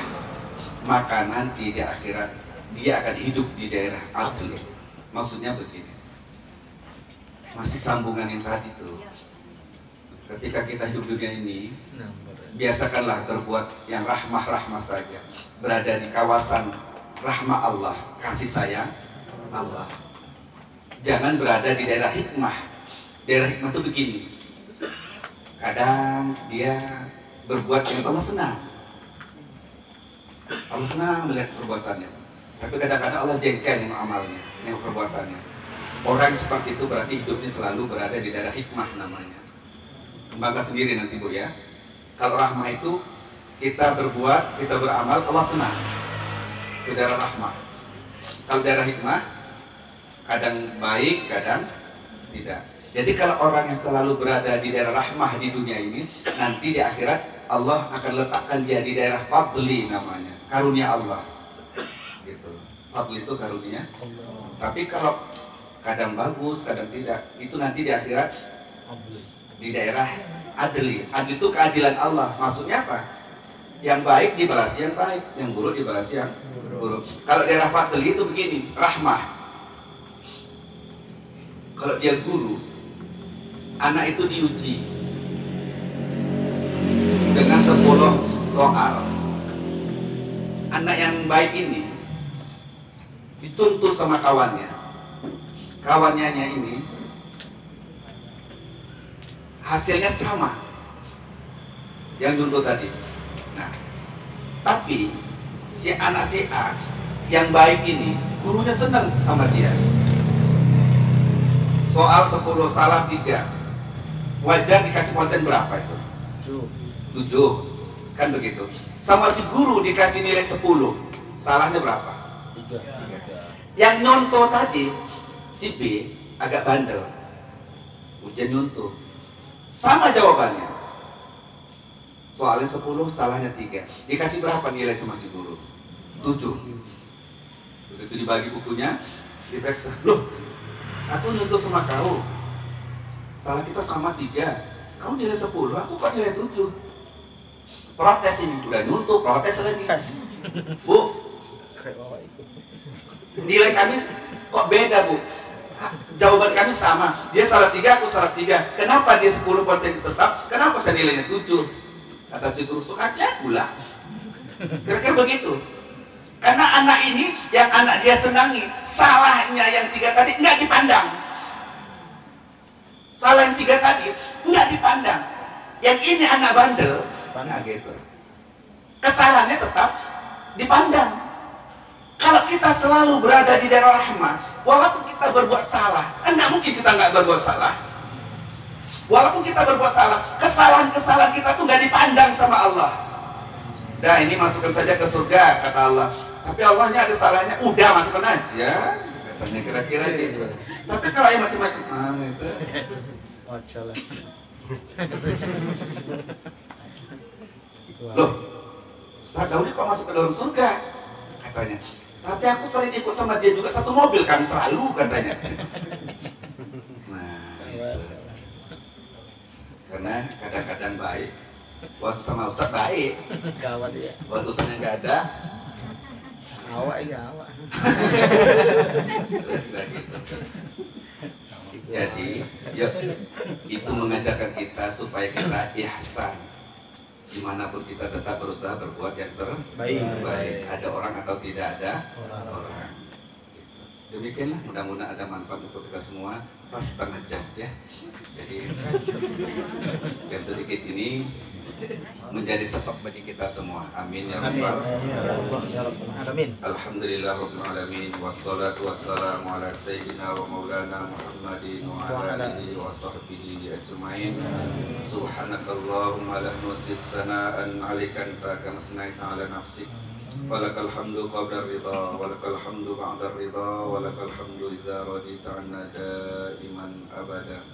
maka nanti di akhirat dia akan hidup di daerah adli. Maksudnya begini, masih sambungan yang tadi tuh. Ketika kita hidup di dunia ini, biasakanlah berbuat yang rahmah-rahmah saja, berada di kawasan rahmah Allah, kasih sayang Allah. Jangan berada di daerah hikmah. Daerah hikmah itu begini, kadang dia berbuat yang Allah senang. Allah senang melihat perbuatannya, tapi kadang-kadang Allah jengkel dengan amalnya, dengan perbuatannya. Orang seperti itu berarti hidupnya selalu berada di daerah hikmah namanya. Kembangkan sendiri nanti Bu ya. Kalau rahmah itu kita berbuat, kita beramal, Allah senang. Itu daerah rahmah. Kalau daerah hikmah, kadang baik, kadang tidak. Jadi kalau orang yang selalu berada di daerah rahmah di dunia ini, nanti di akhirat Allah akan letakkan dia di daerah fadli namanya, karunia Allah. Gitu. Fadli itu karunia. Tapi kalau kadang bagus, kadang tidak, itu nanti di akhirat di daerah adli. Adli itu keadilan Allah. Maksudnya apa? Yang baik dibalas yang baik, yang buruk dibalas yang buruk. Kalau daerah fadli itu begini, rahmah. Kalau dia guru, anak itu diuji dengan 10 soal. Anak yang baik ini dituntut sama kawannya. Kawannya ini hasilnya sama yang dulu tadi. Nah, tapi si anak si A yang baik ini, gurunya senang sama dia. Soal 10 salah 3, wajar dikasih konten berapa itu? 7. Kan begitu. Sama si guru dikasih nilai 10, salahnya berapa? 3. Yang nyontoh tadi si B agak bandel, ujian nyontoh, sama jawabannya, soalnya 10, salahnya 3, dikasih berapa nilai sama si guru? 7. Begitu dibagi bukunya, diperiksa, loh, aku nyontoh sama kau, salah kita sama 3, kau nilai 10, aku kok nilai 7. Protes ini, udah nyontoh, protes lagi, Bu, nilai kami kok beda Bu, jawaban kami sama, dia salah 3, aku salah 3, kenapa dia 10 konten tetap, kenapa saya nilainya 7? Kata si guru, sukanya pula. Kira-kira begitu. Karena anak ini, yang anak dia senangi, salahnya yang 3 tadi nggak dipandang. Salah yang 3 tadi nggak dipandang. Yang ini anak bandel, nah gitu. Kesalahannya tetap dipandang. Kalau kita selalu berada di daerah rahmat, walaupun kita berbuat salah, kan nggak mungkin kita nggak berbuat salah. Walaupun kita berbuat salah, kesalahan-kesalahan kita tuh nggak dipandang sama Allah. Nah ini masukkan saja ke surga kata Allah. Tapi Allahnya ada salahnya, udah masukkan aja. Katanya kira-kira gitu. Tapi kalau yang macam-macam, itu. Masalah. Loh, Ustaz Daudi kok masuk ke dalam surga? Katanya. Tapi aku sering ikut sama dia juga satu mobil kan selalu katanya. Nah, itu. Karena kadang-kadang baik, waktu sama Ustaz baik, Gawat ya. waktu Ustaznya nggak ada, Awak ya awak. kira-kira gitu. Jadi, yuk, itu mengajarkan kita supaya kita ihsan. Dimanapun kita tetap berusaha berbuat yang terbaik. Ada orang atau tidak ada orang. Demikianlah, mudah-mudahan ada manfaat untuk kita semua. Pas setengah jam ya. Jadi yang sedikit ini menjadi sebab bagi kita semua. Amin ya rabbal Alamin. Alhamdulillah rabbil alamin wassalatu wassalamu ala sayyidina wa maulana Muhammadin wa ala alihi wa sahbihi ajmain. Subhanakallahumma la nuhsi tsana'an 'alaika anta kama sanaita 'ala nafsik. Walakal hamdu qabla ridha, walakal hamdu ba'da ridha, walakal hamdu idza radita 'anna daiman abada.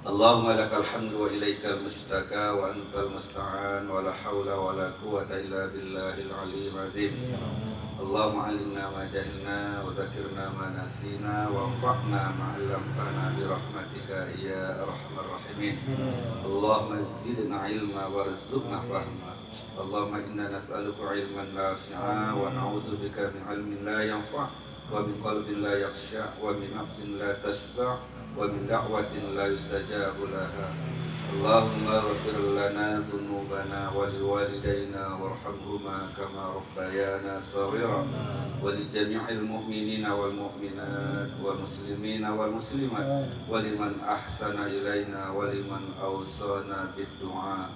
Allahumma lakal hamdu wa ilaikal mustaka wa antal musta'an wa la hawla wa la quwwata illa billahil aliyyil azim. Allahumma 'allimna ma jahilna wa dzakirna ma nasina wa anfa'na ma 'allamtana bi rahmatika ya arhamar rahimin. Allahumma zidna ilma warzuqna fahma. Allahumma inna nas'aluka ilman nafi'a wa na'udzu bika min ilmin la yanfa' wa min qalbin la yakhsha wa min nafsin la tashba' wa min da'watin la yustajabu laha. Allahumma ighfir lana dhunubana wa liwalidayna warhamhuma kama rabbayana shaghira wa li jami'il mu'minina wal mu'minat wal muslimina wal muslimat wa liman ahsana ilaina wa liman awsana bid du'a.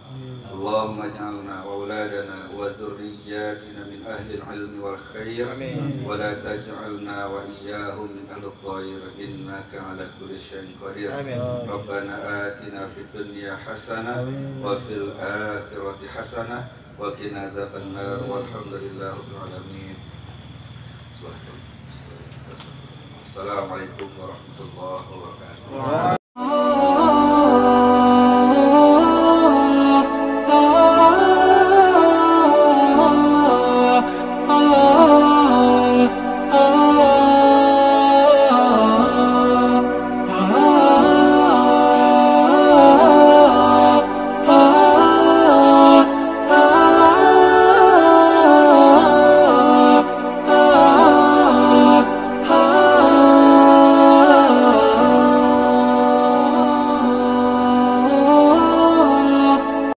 Allahumma ij'alna wa auladana wa dhurriyyatina min ahli al-'ilmi wal khair wa la taj'alna wa iyyahum min ahli al-khair innaka 'ala kulli syai'in qadir. Rabbana atina fid dunya hasanah wa fil akhirati hasanah wa qina adzabannar walhamdulillahi rabbil alamin. Assalamualaikum warahmatullahi wabarakatuh.